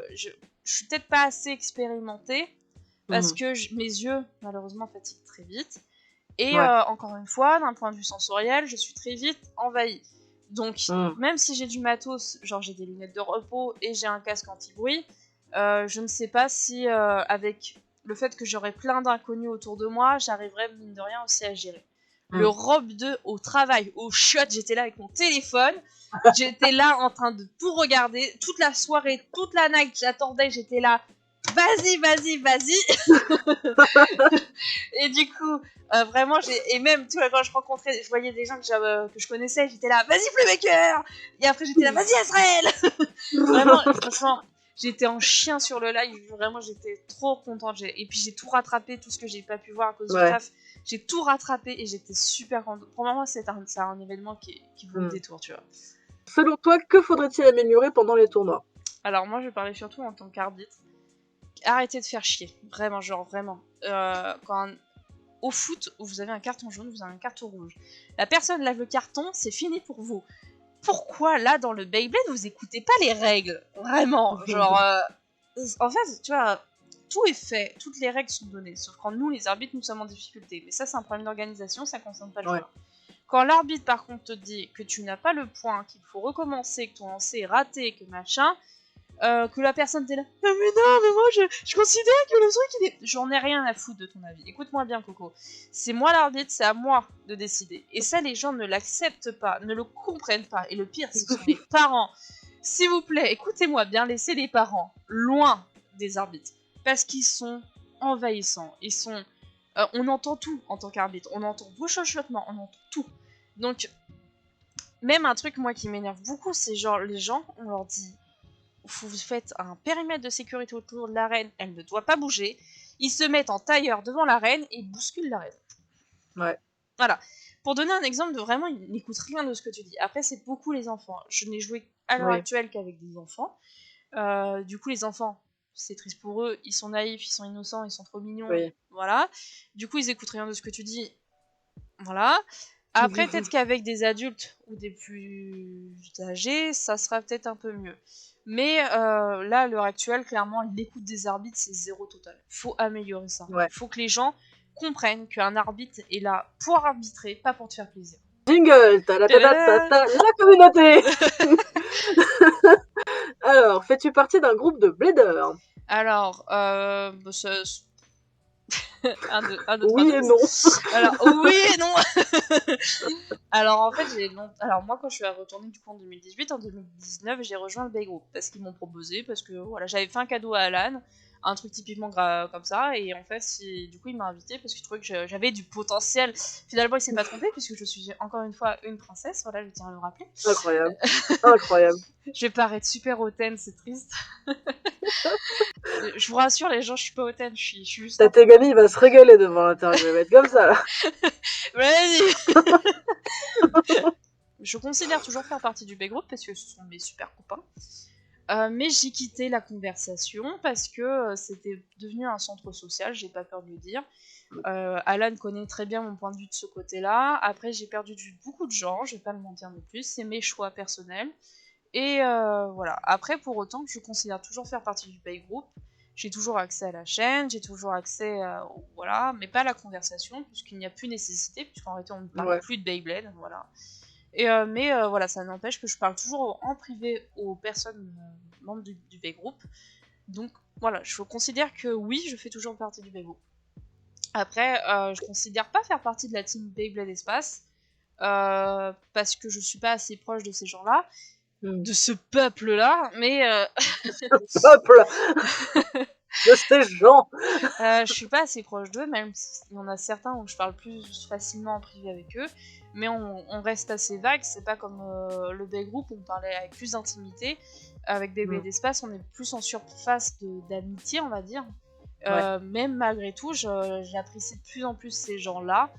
suis peut-être pas assez expérimentée. Parce Mm. que mes yeux, malheureusement, fatiguent très vite. Et Ouais. encore une fois, d'un point de vue sensoriel, je suis très vite envahie. Donc, Mm. même si j'ai du matos, genre j'ai des lunettes de repos et j'ai un casque anti-bruit, je ne sais pas si, avec le fait que j'aurais plein d'inconnus autour de moi, j'arriverais, mine de rien, aussi à gérer. Le Mm. robe 2 au travail, au shot, j'étais là avec mon téléphone, j'étais là en train de tout regarder, toute la soirée, toute la night, j'attendais, j'étais là, vas-y, vas-y, vas-y. Et du coup, vraiment, et même, tu vois, quand je rencontrais, je voyais des gens que je connaissais, j'étais là, vas-y, Playmaker. Et après, j'étais là, vas-y, Azrael. Vraiment, franchement, j'étais en chien sur le live, vraiment, j'étais trop contente. Et puis, j'ai tout rattrapé, tout ce que j'ai pas pu voir à cause du Ouais. taf. J'ai tout rattrapé et j'étais super contente. Pour moi, c'est un événement qui vaut le détour, tu vois. Selon toi, que faudrait-il améliorer pendant les tournois? Alors, moi, je parlais surtout en tant qu'arbitre. Arrêtez de faire chier, vraiment, genre, vraiment. Au foot, où vous avez un carton jaune, vous avez un carton rouge. La personne lave le carton, c'est fini pour vous. Pourquoi là dans le Beyblade vous écoutez pas les règles? Vraiment, genre, en fait, tu vois, tout est fait, toutes les règles sont données. Sauf quand nous, les arbitres, nous sommes en difficulté. Mais ça, c'est un problème d'organisation, ça concerne pas le Ouais. joueur. Quand l'arbitre, par contre, te dit que tu n'as pas le point, qu'il faut recommencer, que ton lancer est raté, que machin, que la personne t'est là, ah, mais non, mais moi je considère que le truc il est. J'en ai rien à foutre de ton avis. Écoute-moi bien, Coco. C'est moi l'arbitre, c'est à moi de décider. Et ça, les gens ne l'acceptent pas, ne le comprennent pas. Et le pire, ce sont les parents. S'il vous plaît, écoutez-moi bien, laissez les parents loin des arbitres. Parce qu'ils sont envahissants. Ils sont. On entend tout en tant qu'arbitre. On entend vos chuchotements, on entend tout. Donc, même un truc, moi, qui m'énerve beaucoup, c'est genre les gens, on leur dit. Vous faites un périmètre de sécurité autour de l'arène, elle ne doit pas bouger. Ils se mettent en tailleur devant l'arène et bousculent l'arène. Ouais. Voilà. Pour donner un exemple de vraiment, ils n'écoutent rien de ce que tu dis. Après, c'est beaucoup les enfants. Je n'ai joué à l'heure actuelle qu'avec des enfants. Du coup, les enfants, c'est triste pour eux. Ils sont naïfs, ils sont innocents, ils sont trop mignons. Oui. Voilà. Du coup, ils écoutent rien de ce que tu dis. Voilà. Après, peut-être qu'avec des adultes ou des plus âgés, ça sera peut-être un peu mieux. Mais là, à l'heure actuelle, clairement, l'écoute des arbitres, c'est zéro total. Faut améliorer ça. Ouais. Faut que les gens comprennent qu'un arbitre est là pour arbitrer, pas pour te faire plaisir. Jingle, la communauté. Alors, fais-tu partie d'un groupe de bladers? Alors, un, deux, oui trois, et non. Alors, oui et non. Alors, en fait, alors moi, quand je suis retournée du coup en 2018, en 2019, j'ai rejoint le Bay Group parce qu'ils m'ont proposé, parce que voilà, j'avais fait un cadeau à Alan, un truc typiquement comme ça, et en fait, du coup, il m'a invité parce qu'il trouvait que j'avais du potentiel. Finalement, il s'est pas trompé puisque je suis encore une fois une princesse, voilà, je tiens à le rappeler. Incroyable. Incroyable. Je vais paraître super hautaine, c'est triste. Je vous rassure, les gens, je suis pas hautaine, je suis juste. Tategami, il va se régaler devant l'interview, il va être comme ça là. Vas-y. Je considère toujours faire partie du B-Group parce que ce sont mes super copains. Mais j'ai quitté la conversation parce que c'était devenu un centre social, j'ai pas peur de le dire. Alan connaît très bien mon point de vue de ce côté-là. Après, j'ai perdu beaucoup de gens, je vais pas le mentir non plus, c'est mes choix personnels. Et voilà. Après, pour autant, je considère toujours faire partie du Bay Group. J'ai toujours accès à la chaîne, j'ai toujours accès voilà, mais pas à la conversation, puisqu'il n'y a plus nécessité, puisqu'en réalité, on ne parle plus de Beyblade, voilà. Et, mais voilà, ça n'empêche que je parle toujours en privé aux personnes membres du Bay Group. Donc voilà, je considère que oui, je fais toujours partie du Bay Group. Après, je considère pas faire partie de la team Beyblade Espace, parce que je suis pas assez proche de ces gens-là, de ce peuple-là, mais... Ce peuple. de ces gens. Je suis pas assez proche d'eux, même s'il y en a certains où je parle plus facilement en privé avec eux, mais on reste assez vague, c'est pas comme le B-group où on parlait avec plus d'intimité. Avec Bébé d'Espace, on est plus en surface d'amitié, on va dire. Même malgré tout, j'apprécie de plus en plus ces gens-là,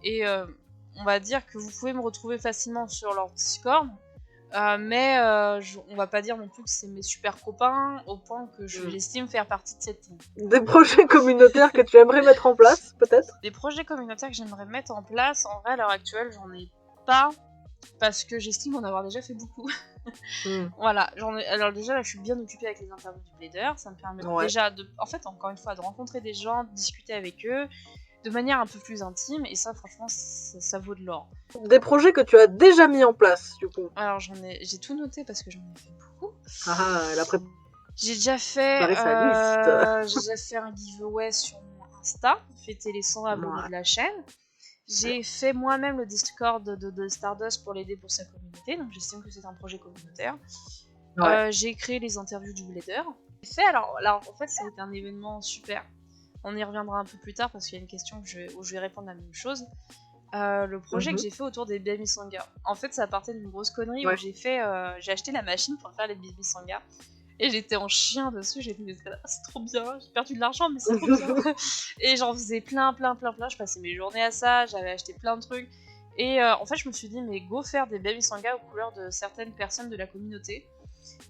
et on va dire que vous pouvez me retrouver facilement sur leur Discord. Mais on va pas dire non plus que c'est mes super copains au point que j'estime faire partie de cette team. Des projets communautaires que tu aimerais mettre en place, peut-être? Des projets communautaires que j'aimerais mettre en place, en vrai à l'heure actuelle j'en ai pas, parce que j'estime en avoir déjà fait beaucoup. Voilà, alors déjà là je suis bien occupée avec les interviews du Blader, ça me permet déjà en fait encore une fois de rencontrer des gens, de discuter avec eux de manière un peu plus intime, et ça franchement ça vaut de l'or. Des projets que tu as déjà mis en place, du coup? Alors j'ai tout noté parce que j'en ai fait beaucoup. Elle a préparé J'ai déjà fait sa liste. j'ai déjà fait un giveaway sur mon Insta, fêter les 100 abonnés de la chaîne. J'ai fait moi-même le Discord de Stardust pour l'aider pour sa communauté, donc j'estime que c'est un projet communautaire. J'ai créé les interviews du Blader. Alors en fait ça a été un événement super. On y reviendra un peu plus tard parce qu'il y a une question où je vais répondre la même chose. Le projet que j'ai fait autour des Baby Sanga. En fait, ça partait d'une grosse connerie où j'ai acheté la machine pour faire les Baby Sanga. Et j'étais en chien dessus, j'ai dit c'est trop bien, j'ai perdu de l'argent mais c'est trop bien. Et j'en faisais plein, je passais mes journées à ça, j'avais acheté plein de trucs. Et en fait je me suis dit mais go faire des Baby Sanga aux couleurs de certaines personnes de la communauté.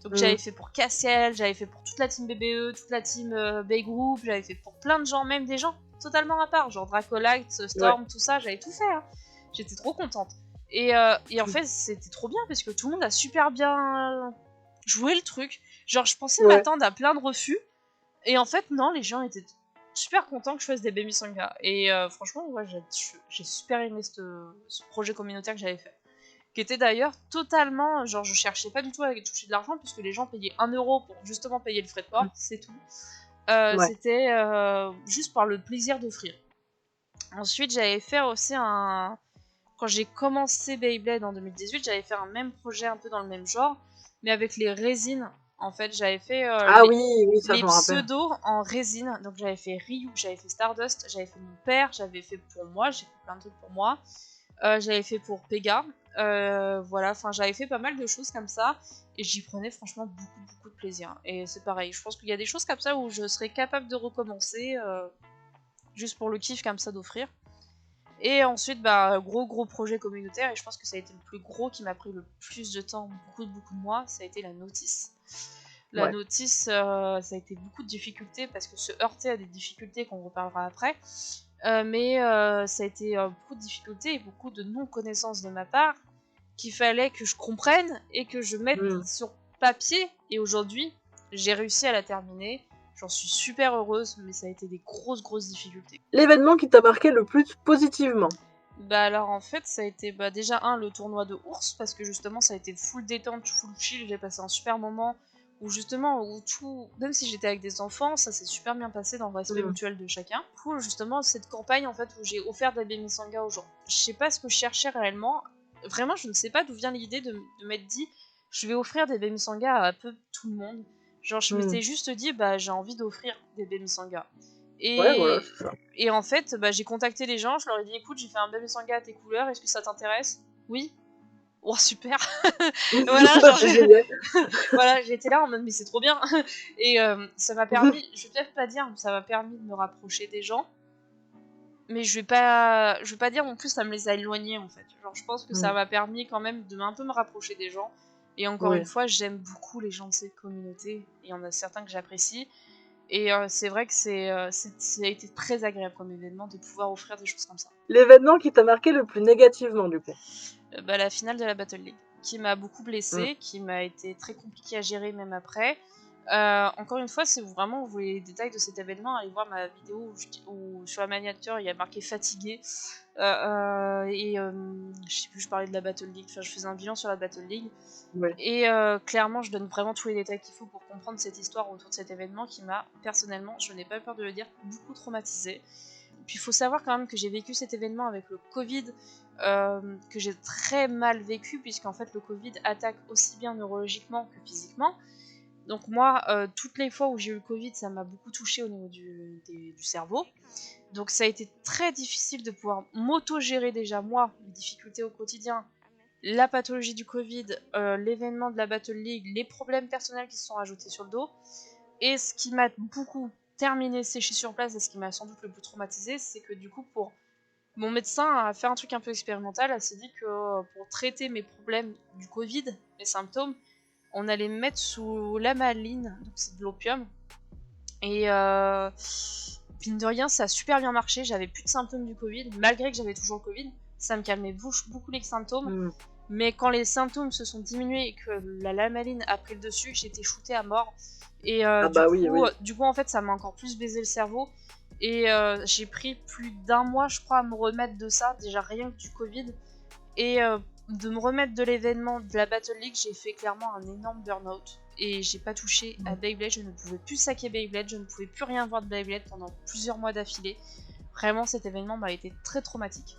Donc j'avais fait pour Cassiel, j'avais fait pour toute la team BBE, toute la team B-Group, j'avais fait pour plein de gens, même des gens totalement à part, genre Dracolite, Storm, tout ça, j'avais tout fait. Hein. J'étais trop contente. Et en fait c'était trop bien parce que tout le monde a super bien joué le truc. Genre je pensais m'attendre à plein de refus, et en fait non, les gens étaient super contents que je fasse des Baby Sanga. Et franchement j'ai super aimé ce projet communautaire que j'avais fait. Qui était d'ailleurs totalement, genre je cherchais pas du tout à toucher de l'argent puisque les gens payaient 1€ pour justement payer le frais de port, c'est tout. C'était juste par le plaisir d'offrir. Ensuite j'avais fait aussi quand j'ai commencé Beyblade en 2018, j'avais fait un même projet un peu dans le même genre, mais avec les résines. En fait j'avais fait les pseudos en résine, donc j'avais fait Ryu, j'avais fait Stardust, j'avais fait mon père, j'avais fait pour moi, j'ai fait plein de trucs pour moi. J'avais fait pour Pega, voilà, enfin j'avais fait pas mal de choses comme ça, et j'y prenais franchement beaucoup de plaisir. Et c'est pareil, je pense qu'il y a des choses comme ça où je serais capable de recommencer, juste pour le kiff comme ça d'offrir. Et ensuite, gros projet communautaire, et je pense que ça a été le plus gros qui m'a pris le plus de temps, beaucoup de mois, ça a été la notice. La notice, ça a été beaucoup de difficultés, parce que se heurter à des difficultés qu'on reparlera après. Mais ça a été beaucoup de difficultés et beaucoup de non-connaissances de ma part qu'il fallait que je comprenne et que je mette sur papier. Et aujourd'hui, j'ai réussi à la terminer. J'en suis super heureuse, mais ça a été des grosses difficultés. L'événement qui t'a marqué le plus positivement? Alors en fait, ça a été déjà le tournoi de ours, parce que justement ça a été full détente, full chill, j'ai passé un super moment. Où justement, même si j'étais avec des enfants, ça s'est super bien passé dans le respect mutuel de chacun. Pour justement cette campagne en fait où j'ai offert des Baby Sanga aux gens. Je sais pas ce que je cherchais réellement. Vraiment, je ne sais pas d'où vient l'idée de m'être dit je vais offrir des Baby Sanga à un peu tout le monde. Genre, je m'étais juste dit j'ai envie d'offrir des Baby Sanga. Et en fait, j'ai contacté les gens, je leur ai dit écoute, j'ai fait un Baby Sanga à tes couleurs, est-ce que ça t'intéresse? Oui. Oh super. Voilà, voilà, j'étais là en mode mais c'est trop bien. Et ça m'a permis, je vais peut-être pas dire, ça m'a permis de me rapprocher des gens, mais je vais pas dire non plus ça me les a éloignés en fait. Genre je pense que ça m'a permis quand même de un peu me rapprocher des gens. Et encore une fois, j'aime beaucoup les gens de cette communauté, et il y en a certains que j'apprécie. Et c'est vrai que ça a été très agréable comme événement de pouvoir offrir des choses comme ça. L'événement qui t'a marqué le plus négativement du coup? La finale de la Battle League, qui m'a beaucoup blessée, qui m'a été très compliquée à gérer même après. Encore une fois, si vous voulez les détails de cet événement, allez voir ma vidéo où sur la miniature il y a marqué fatigué. Je sais plus, je parlais de la Battle League, enfin je faisais un bilan sur la Battle League. Et clairement, je donne vraiment tous les détails qu'il faut pour comprendre cette histoire autour de cet événement qui m'a, personnellement, je n'ai pas peur de le dire, beaucoup traumatisée. Puis il faut savoir quand même que j'ai vécu cet événement avec le Covid, que j'ai très mal vécu, puisqu'en fait le Covid attaque aussi bien neurologiquement que physiquement. Donc moi, toutes les fois où j'ai eu le Covid, ça m'a beaucoup touché au niveau du cerveau. Donc ça a été très difficile de pouvoir m'auto-gérer déjà, moi, les difficultés au quotidien, la pathologie du Covid, l'événement de la Battle League, les problèmes personnels qui se sont rajoutés sur le dos. Et ce qui m'a beaucoup terminé séché sur place et ce qui m'a sans doute le plus traumatisé, c'est que du coup, mon médecin a fait un truc un peu expérimental. Elle s'est dit que pour traiter mes problèmes du Covid, mes symptômes, on allait me mettre sous l'amaline, donc c'est de l'opium. Et mine de rien, ça a super bien marché. J'avais plus de symptômes du Covid, malgré que j'avais toujours le Covid. Ça me calmait beaucoup les symptômes. Mais quand les symptômes se sont diminués et que la lamaline a pris le dessus, j'étais shootée à mort. Et du coup, en fait, ça m'a encore plus baisé le cerveau. Et j'ai pris plus d'1 mois, je crois, à me remettre de ça, déjà rien que du Covid. Et de me remettre de l'événement de la Battle League, j'ai fait clairement un énorme burn-out. Et j'ai pas touché à Beyblade, je ne pouvais plus saquer Beyblade, je ne pouvais plus rien voir de Beyblade pendant plusieurs mois d'affilée. Vraiment, cet événement m'a été très traumatique.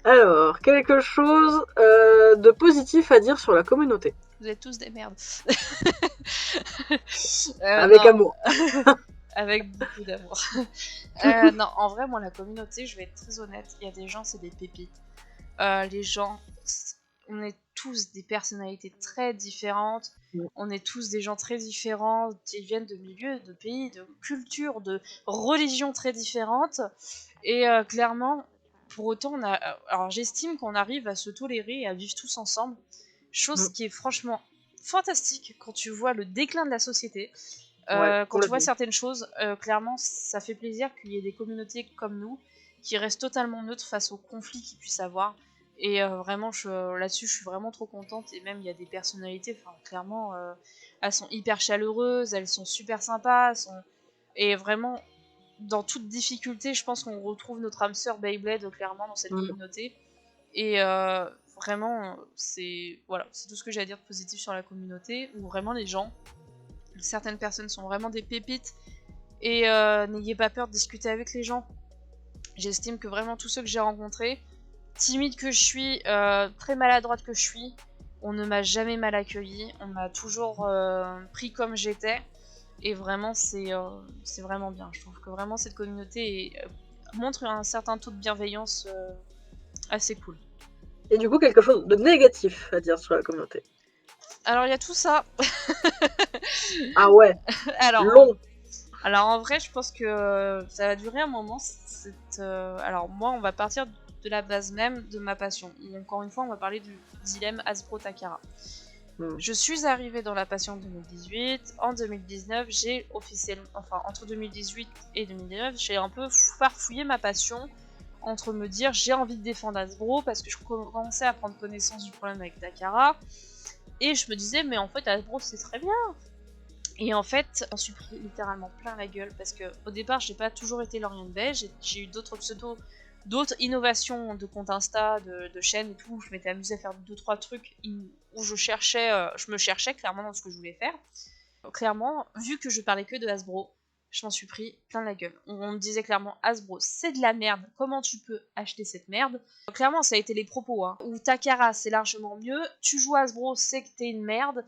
Alors, quelque chose de positif à dire sur la communauté. Vous êtes tous des merdes. Avec amour. Avec beaucoup d'amour. Non, en vrai, moi, la communauté, je vais être très honnête, il y a des gens, c'est des pépites. Les gens, on est tous des personnalités très différentes. On est tous des gens très différents, qui viennent de milieux, de pays, de cultures, de religions très différentes. Et clairement, pour autant, alors j'estime qu'on arrive à se tolérer et à vivre tous ensemble. Chose qui est franchement fantastique quand tu vois le déclin de la société. Quand tu vois certaines choses, clairement, ça fait plaisir qu'il y ait des communautés comme nous qui restent totalement neutres face aux conflits qu'ils puissent avoir. Et vraiment, là-dessus, je suis vraiment trop contente. Et même, il y a des personnalités, clairement, elles sont hyper chaleureuses, elles sont super sympas. Et vraiment, dans toute difficulté, je pense qu'on retrouve notre âme sœur Beyblade, clairement, dans cette communauté. Et vraiment, c'est tout ce que j'ai à dire de positif sur la communauté, où vraiment les gens, certaines personnes sont vraiment des pépites. Et n'ayez pas peur de discuter avec les gens. J'estime que vraiment tous ceux que j'ai rencontrés, timide que je suis, très maladroite que je suis, on ne m'a jamais mal accueillie, on m'a toujours pris comme j'étais, et vraiment c'est vraiment bien. Je trouve que vraiment cette communauté montre un certain taux de bienveillance assez cool. Et du coup, quelque chose de négatif à dire sur la communauté. Alors il y a tout ça. Ah ouais. Long. Alors en vrai, je pense que ça va durer un moment. Alors moi, on va partir de la base même de ma passion. Encore une fois, on va parler du dilemme Hasbro-Takara. Je suis arrivée dans la passion en 2018. En 2019, j'ai officiellement, entre 2018 et 2019, j'ai un peu farfouillé ma passion entre me dire j'ai envie de défendre Hasbro parce que je commençais à prendre connaissance du problème avec Takara. Et je me disais, mais en fait, Hasbro, c'est très bien. Et en fait, j'en suis pris littéralement plein la gueule parce que au départ, j'ai pas toujours été Lauriane Beige, j'ai eu d'autres pseudos, d'autres innovations de compte Insta, de chaîne et tout, où je m'étais amusée à faire 2-3 trucs où je me cherchais clairement dans ce que je voulais faire. Clairement, vu que je parlais que de Hasbro, je m'en suis pris plein la gueule. On me disait clairement, Hasbro, c'est de la merde, comment tu peux acheter cette merde? Clairement, ça a été les propos, hein. Ou Takara, c'est largement mieux, tu joues Hasbro, c'est que t'es une merde.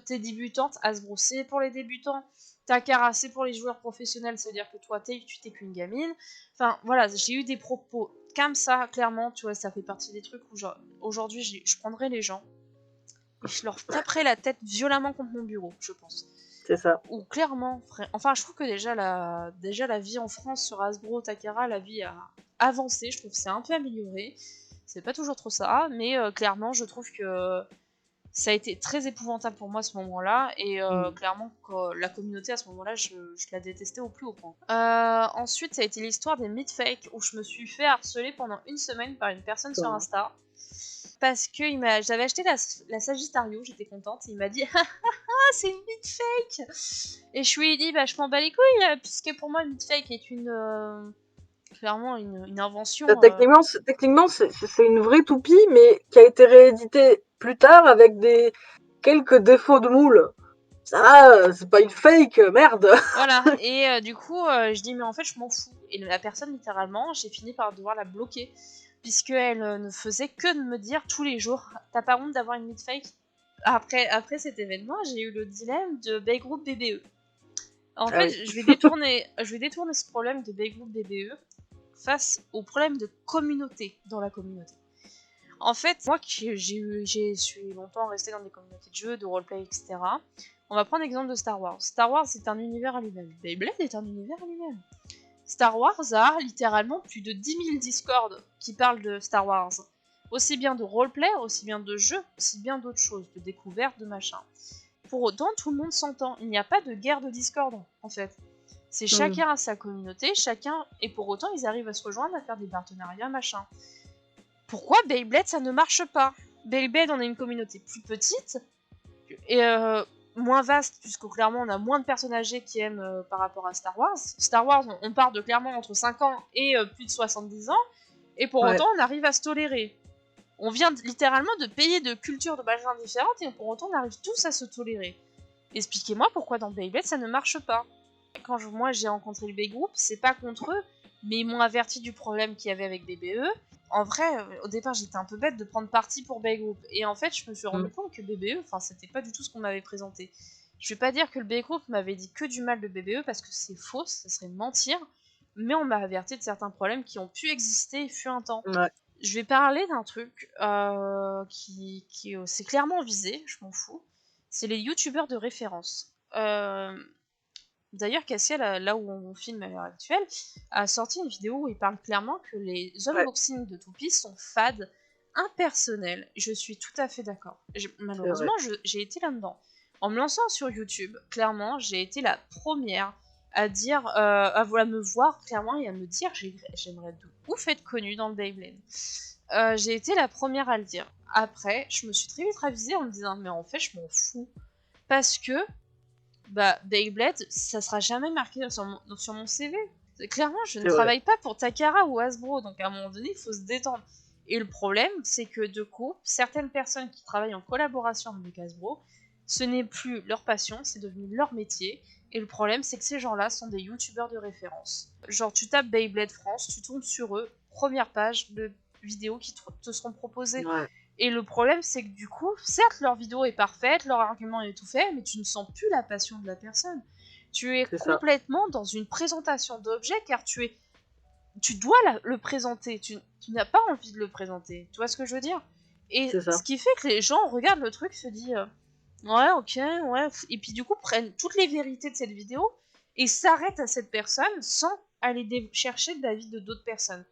T'es débutante, Hasbro c'est pour les débutants, Takara c'est pour les joueurs professionnels, c'est-à-dire que toi tu t'es qu'une gamine. Enfin voilà, j'ai eu des propos comme ça, clairement, tu vois, ça fait partie des trucs où aujourd'hui je prendrais les gens et je leur taperais la tête violemment contre mon bureau, je pense. C'est ça. Ou clairement, je trouve que déjà la vie en France sur Hasbro, Takara, la vie a avancé, je trouve que c'est un peu amélioré. C'est pas toujours trop ça, mais clairement je trouve que ça a été très épouvantable pour moi à ce moment-là, et clairement, la communauté à ce moment-là, je la détestais au plus haut point. Ensuite, ça a été l'histoire des mythfakes, où je me suis fait harceler pendant 1 semaine par une personne sur Insta, parce que j'avais acheté la Sagittario, j'étais contente, et il m'a dit « Ah, c'est une mythfake !» Et je lui ai dit « Bah, je m'en bats les couilles, puisque pour moi, une mythfake est clairement une invention. Techniquement, c'est une vraie toupie, mais qui a été rééditée plus tard avec quelques défauts de moule. Ça, c'est pas une fake, merde. Voilà, et du coup, je dis mais en fait je m'en fous. Et la personne, littéralement, j'ai fini par devoir la bloquer, puisqu'elle ne faisait que de me dire tous les jours, t'as pas honte d'avoir une mythfake? après cet événement, j'ai eu le dilemme de Baygroup BBE. En Ah fait, oui. je vais détourner ce problème de Baygroup BBE face au problème de communauté dans la communauté. En fait, moi qui suis longtemps resté dans des communautés de jeux, de roleplay, etc. On va prendre l'exemple de Star Wars. Star Wars c'est un univers à lui-même. Beyblade est un univers à lui-même. Star Wars a littéralement plus de 10 000 Discord qui parlent de Star Wars. Aussi bien de roleplay, aussi bien de jeux, aussi bien d'autres choses, de découvertes, de machin. Pour autant, tout le monde s'entend. Il n'y a pas de guerre de Discord, en fait. C'est chacun a sa communauté, chacun... Et pour autant, ils arrivent à se rejoindre, à faire des partenariats, machin. Pourquoi Beyblade, ça ne marche pas? Beyblade, on a une communauté plus petite, et moins vaste, puisque clairement, on a moins de personnes âgées qui aiment par rapport à Star Wars. Star Wars, on part de clairement entre 5 ans et plus de 70 ans, et pour autant, on arrive à se tolérer. On vient littéralement de pays de cultures de machins différentes, et pour autant, on arrive tous à se tolérer. Expliquez-moi pourquoi dans Beyblade, ça ne marche pas. Quand moi j'ai rencontré le Baygroup, c'est pas contre eux, mais ils m'ont averti du problème qu'il y avait avec BBE. En vrai, au départ j'étais un peu bête de prendre parti pour Baygroup, et en fait je me suis rendu compte que BBE, c'était pas du tout ce qu'on m'avait présenté. Je vais pas dire que le Baygroup m'avait dit que du mal de BBE, parce que c'est faux, ça serait mentir, mais on m'a averti de certains problèmes qui ont pu exister, il fut un temps. Ouais. Je vais parler d'un truc qui c'est clairement visé, je m'en fous. C'est les youtubeurs de référence. D'ailleurs, Cassiel, là où on filme à l'heure actuelle, a sorti une vidéo où il parle clairement que les unboxings de toupies sont fades, impersonnels. Je suis tout à fait d'accord. Malheureusement, j'ai été là-dedans. En me lançant sur YouTube, clairement, j'ai été la première à dire, à me voir clairement et à me dire j'aimerais de ouf être connue dans le Beyblade. J'ai été la première à le dire. Après, je me suis très vite ravisée en me disant mais en fait je m'en fous. Parce que Beyblade, ça sera jamais marqué sur mon CV. Clairement, je ne travaille pas pour Takara ou Hasbro, donc à un moment donné, il faut se détendre. Et le problème, c'est que du coup, certaines personnes qui travaillent en collaboration avec Hasbro, ce n'est plus leur passion, c'est devenu leur métier. Et le problème, c'est que ces gens-là sont des youtubeurs de référence. Genre, tu tapes Beyblade France, tu tombes sur eux, première page de vidéos qui te seront proposées. Ouais. Et le problème, c'est que du coup, certes, leur vidéo est parfaite, leur argument est tout fait, mais tu ne sens plus la passion de la personne. Tu es complètement dans une présentation d'objet, car tu dois le présenter. Tu n'as pas envie de le présenter. Tu vois ce que je veux dire? Et ce qui fait que les gens regardent le truc, se disent ouais, ok, ouais. Et puis du coup, prennent toutes les vérités de cette vidéo et s'arrêtent à cette personne sans aller chercher de l'avis de d'autres personnes.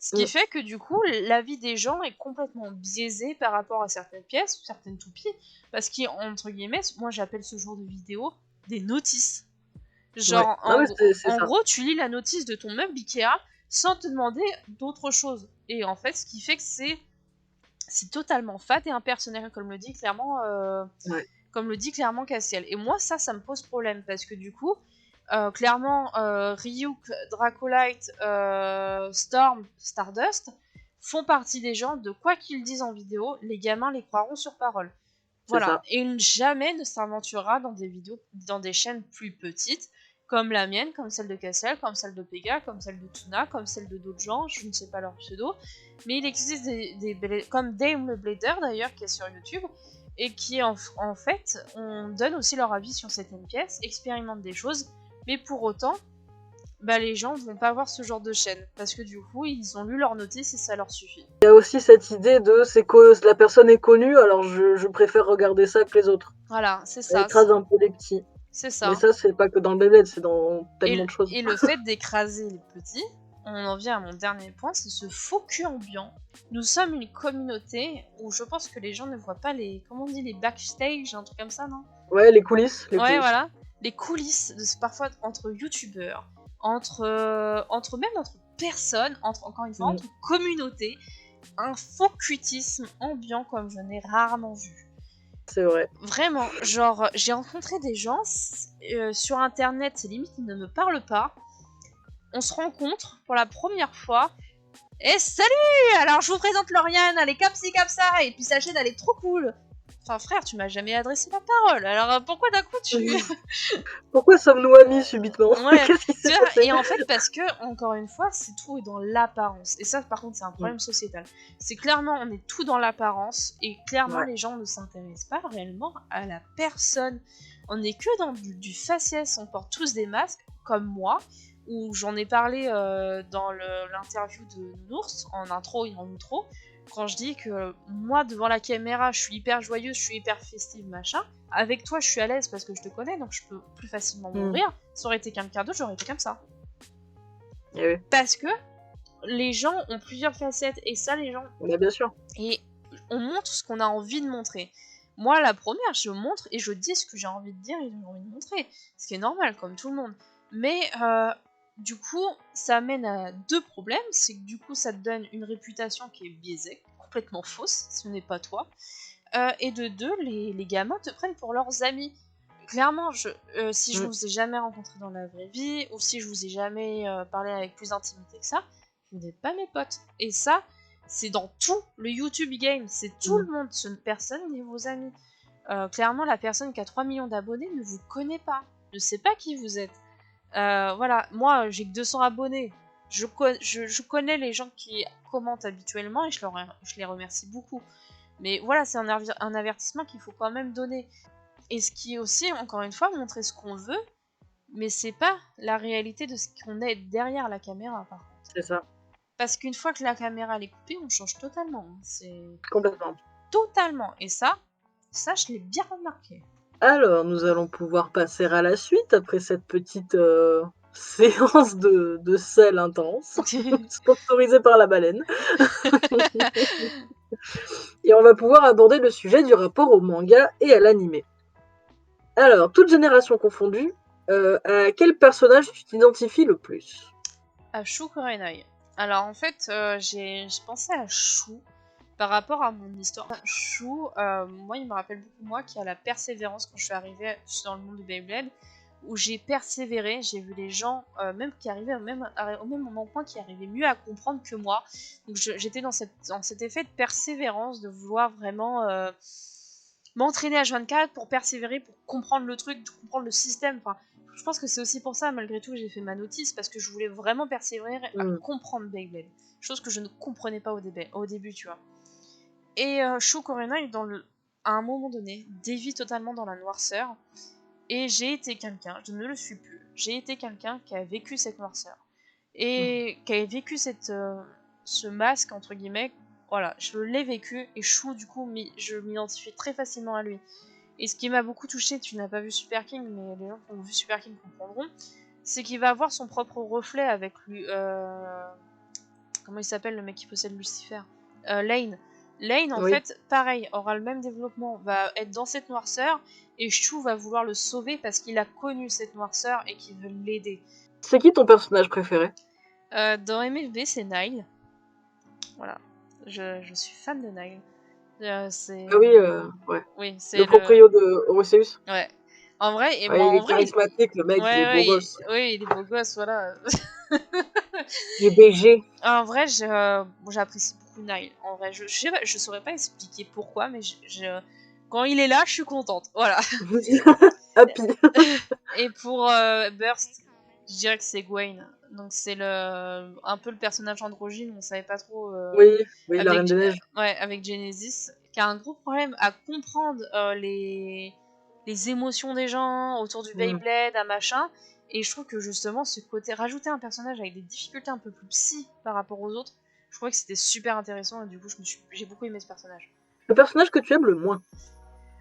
Ce qui fait que du coup, l'avis des gens est complètement biaisé par rapport à certaines pièces ou certaines toupies. Parce qu'entre guillemets, moi j'appelle ce genre de vidéo des notices. Genre, en gros, tu lis la notice de ton meuble Ikea sans te demander d'autre chose. Et en fait, ce qui fait que c'est totalement fade et impersonnel, comme le dit clairement Cassiel. Et moi, ça me pose problème, parce que du coup, clairement, Ryuk, Dracolite, Storm, Stardust font partie des gens de quoi qu'ils disent en vidéo, les gamins les croiront sur parole. Voilà, et jamais ne s'aventurera dans des vidéos, dans des chaînes plus petites, comme la mienne, comme celle de Cassiel, comme celle de Pega, comme celle de Tuna, comme celle de d'autres gens, je ne sais pas leur pseudo, mais il existe comme Dame le Blader d'ailleurs, qui est sur YouTube, et qui en fait, on donne aussi leur avis sur certaines pièces, expérimentent des choses, mais pour autant, les gens vont pas voir ce genre de chaîne, parce que du coup, ils ont lu leur notice et ça leur suffit. Il y a aussi cette idée de c'est que la personne est connue, alors je préfère regarder ça que les autres. Voilà, c'est ça. Ça écrase un peu les petits. C'est ça. Mais ça, c'est pas que dans le Beyblade, c'est dans tellement de choses. Et le fait d'écraser les petits, on en vient à mon dernier point, c'est ce faux cul ambiant. Nous sommes une communauté où je pense que les gens ne voient pas les backstage, un truc comme ça, non? Ouais, les coulisses. Voilà. Les coulisses, parfois entre youtubeurs, entre personnes, encore une fois, entre communautés, un faux cutisme ambiant comme je n'ai rarement vu. C'est vrai. Vraiment, genre, j'ai rencontré des gens sur internet, c'est limite, ils ne me parlent pas. On se rencontre pour la première fois. Et salut! Alors, je vous présente Lauriane, elle est comme ci, comme ça, et puis sa chaîne, elle est trop cool. Enfin, frère, tu m'as jamais adressé la parole, alors pourquoi d'un coup tu... Pourquoi sommes-nous amis subitement? Ouais, Qu'est-ce qui tu s'est vois, passé? et en fait, parce que, encore une fois, c'est tout est dans l'apparence. Et ça, par contre, c'est un problème sociétal. C'est clairement, on est tout dans l'apparence, et clairement, Ouais. les gens ne s'intéressent pas réellement à la personne. On est que dans du faciès, on porte tous des masques, comme moi, où j'en ai parlé dans l'interview de Nours, en intro et en outro, quand je dis que moi, devant la caméra, je suis hyper joyeuse, je suis hyper festive, machin. Avec toi, je suis à l'aise parce que je te connais, donc je peux plus facilement m'ouvrir. Ça aurait été quelqu'un d'autre, j'aurais été comme ça. Eh oui. Parce que les gens ont plusieurs facettes, et ça, les gens... Bah, bien sûr. Et on montre ce qu'on a envie de montrer. Moi, la première, je montre et je dis ce que j'ai envie de dire et j'ai envie de montrer. Ce qui est normal, comme tout le monde. Mais du coup, ça amène à deux problèmes. C'est que du coup, ça te donne une réputation qui est biaisée, complètement fausse, ce n'est pas toi. Et de deux, les gamins te prennent pour leurs amis. Clairement, si je vous ai jamais rencontré dans la vraie vie, ou si je vous ai jamais parlé avec plus d'intimité que ça, vous n'êtes pas mes potes. Et ça, c'est dans tout le YouTube game, c'est tout le monde, personne n'est vos amis. Clairement, la personne qui a 3 millions d'abonnés ne vous connaît pas, ne sait pas qui vous êtes. Voilà, moi j'ai que 200 abonnés. Je connais les gens qui commentent habituellement et je les remercie beaucoup. Mais voilà, c'est un avertissement qu'il faut quand même donner. Et ce qui est aussi, encore une fois, montrer ce qu'on veut, mais c'est pas la réalité de ce qu'on est derrière la caméra, par contre. C'est ça. Parce qu'une fois que la caméra elle est coupée, on change totalement. C'est Complètement. totalement. Et ça, je l'ai bien remarqué. Alors, nous allons pouvoir passer à la suite après cette petite séance de sel intense, sponsorisée par la baleine. Et on va pouvoir aborder le sujet du rapport au manga et à l'anime. Alors, toute génération confondue, à quel personnage tu t'identifies le plus? À Shu Kurenai. Alors en fait, j'ai pensé à Shu par rapport à mon histoire. Shu, moi il me rappelle beaucoup moi qui a la persévérance quand je suis arrivée dans le monde de Beyblade, où j'ai persévéré, j'ai vu les gens même qui arrivaient au même moment point, qui arrivaient mieux à comprendre que moi. Donc j'étais dans cet effet de persévérance, de vouloir vraiment m'entraîner à H24 pour persévérer, pour comprendre le truc, pour comprendre le système. Enfin, je pense que c'est aussi pour ça, malgré tout, j'ai fait ma notice, parce que je voulais vraiment persévérer à comprendre Beyblade. Chose que je ne comprenais pas au début, tu vois. Et Shu Kurenai, à un moment donné, dévie totalement dans la noirceur. Et j'ai été quelqu'un, je ne le suis plus, j'ai été quelqu'un qui a vécu cette noirceur. Et qui a vécu ce masque, entre guillemets. Voilà, je l'ai vécu, et Shu, du coup, je m'identifie très facilement à lui. Et ce qui m'a beaucoup touché, tu n'as pas vu Super King, mais les gens qui ont vu Super King comprendront, c'est qu'il va avoir son propre reflet avec lui. Comment il s'appelle le mec qui possède Lucifer? Lane. Lane, en fait, pareil, aura le même développement, va être dans cette noirceur, et Shu va vouloir le sauver parce qu'il a connu cette noirceur et qu'il veut l'aider. C'est qui ton personnage préféré? Dans MFB, c'est Nile. Voilà, je suis fan de Nile. C'est... Ah oui, ouais. Oui, c'est le proprio de Orpheus. Ouais. En vrai, et Ouais, moi, il en est vrai, charismatique, le mec, il est beau gosse. oui, il est beau gosse, voilà. Il est BG. En vrai, j'apprécie beaucoup Nile. En vrai, je sais pas, je saurais pas expliquer pourquoi, mais quand il est là, je suis contente. Voilà. Happy. Et pour Burst, je dirais que c'est Gwen. Donc c'est un peu le personnage androgyne, on savait pas trop. Oui, la Reine des Neiges. Ouais, avec Genesis, qui a un gros problème à comprendre les émotions des gens autour du Beyblade, à machin. Et je trouve que justement, ce côté, rajouter un personnage avec des difficultés un peu plus psy par rapport aux autres, je trouvais que c'était super intéressant, et du coup, j'ai beaucoup aimé ce personnage. Le personnage que tu aimes le moins?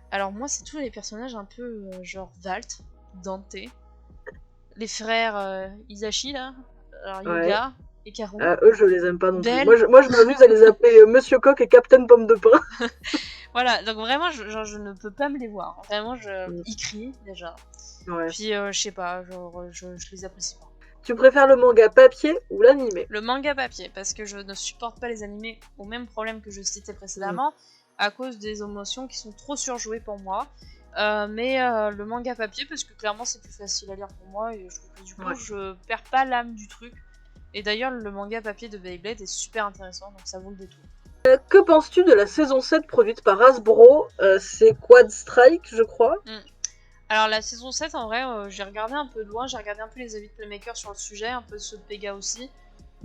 Alors moi, c'est tous les personnages un peu genre Valt, Dante, les frères Isashi là, alors Yuga et Karu. Eux, je les aime pas non plus. Belle. Moi, je m'amuse à les appeler Monsieur Coq et Captain Pomme de Pain. Voilà, donc vraiment, je ne peux pas me les voir. Vraiment, ils crient déjà. Ouais. Puis je sais pas, genre je les apprécie pas. Tu préfères le manga papier ou l'animé? Le manga papier, parce que je ne supporte pas les animés au même problème que je citais précédemment, à cause des émotions qui sont trop surjouées pour moi. Mais le manga papier, parce que clairement c'est plus facile à lire pour moi, et je trouve que du coup je perds pas l'âme du truc. Et d'ailleurs le manga papier de Beyblade est super intéressant, donc ça vaut le détour. Que penses-tu de la saison 7 produite par Hasbro? C'est Quad Strike, je crois. Alors la saison 7, en vrai, j'ai regardé un peu de loin, j'ai regardé un peu les avis de Playmaker sur le sujet, un peu ceux de Pega aussi.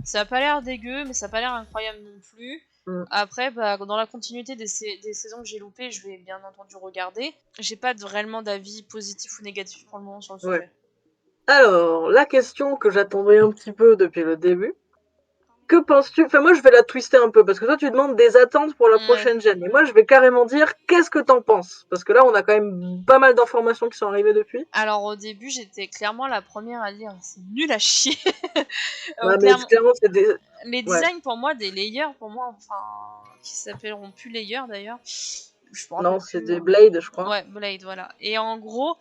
Ça a pas l'air dégueu, mais ça a pas l'air incroyable non plus. Après, dans la continuité des saisons que j'ai loupées, je vais bien entendu regarder. J'ai pas réellement d'avis positif ou négatif pour le moment sur le sujet. Alors, la question que j'attendais un petit peu depuis le début. Que penses-tu? Enfin, moi, je vais la twister un peu, parce que toi, tu demandes des attentes pour la prochaine gen. Et moi, je vais carrément dire, qu'est-ce que t'en penses? Parce que là, on a quand même pas mal d'informations qui sont arrivées depuis. Alors, au début, j'étais clairement la première à dire, c'est nul à chier. Clairement, c'est des... Les designs, pour moi, des layers, qui s'appelleront plus layers, d'ailleurs. Non, c'est des Blade, je crois. Ouais, Blade, voilà. Et en gros,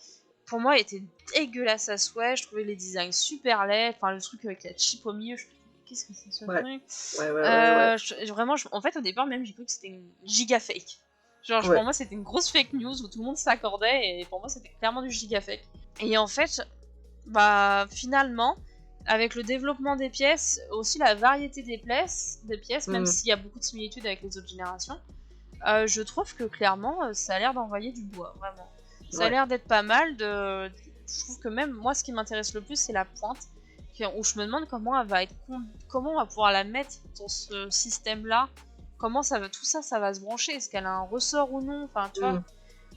pour moi, il était dégueulasse à souhait. Je trouvais les designs super laids. Enfin, le truc avec la chip au milieu, qu'est-ce que c'est ce truc? Vraiment, en fait, au départ, même, j'ai cru que c'était une giga fake. Genre, pour moi, c'était une grosse fake news où tout le monde s'accordait. Et pour moi, c'était clairement du giga fake. Et en fait, finalement, avec le développement des pièces, aussi la variété des pièces, même s'il y a beaucoup de similitudes avec les autres générations, je trouve que clairement, ça a l'air d'envoyer du bois, vraiment. Ça a l'air d'être pas mal. Je trouve que même moi, ce qui m'intéresse le plus, c'est la pointe, où je me demande comment elle va être, comment on va pouvoir la mettre dans ce système-là. Comment tout ça va se brancher? Est-ce qu'elle a un ressort ou non? Enfin, tu vois,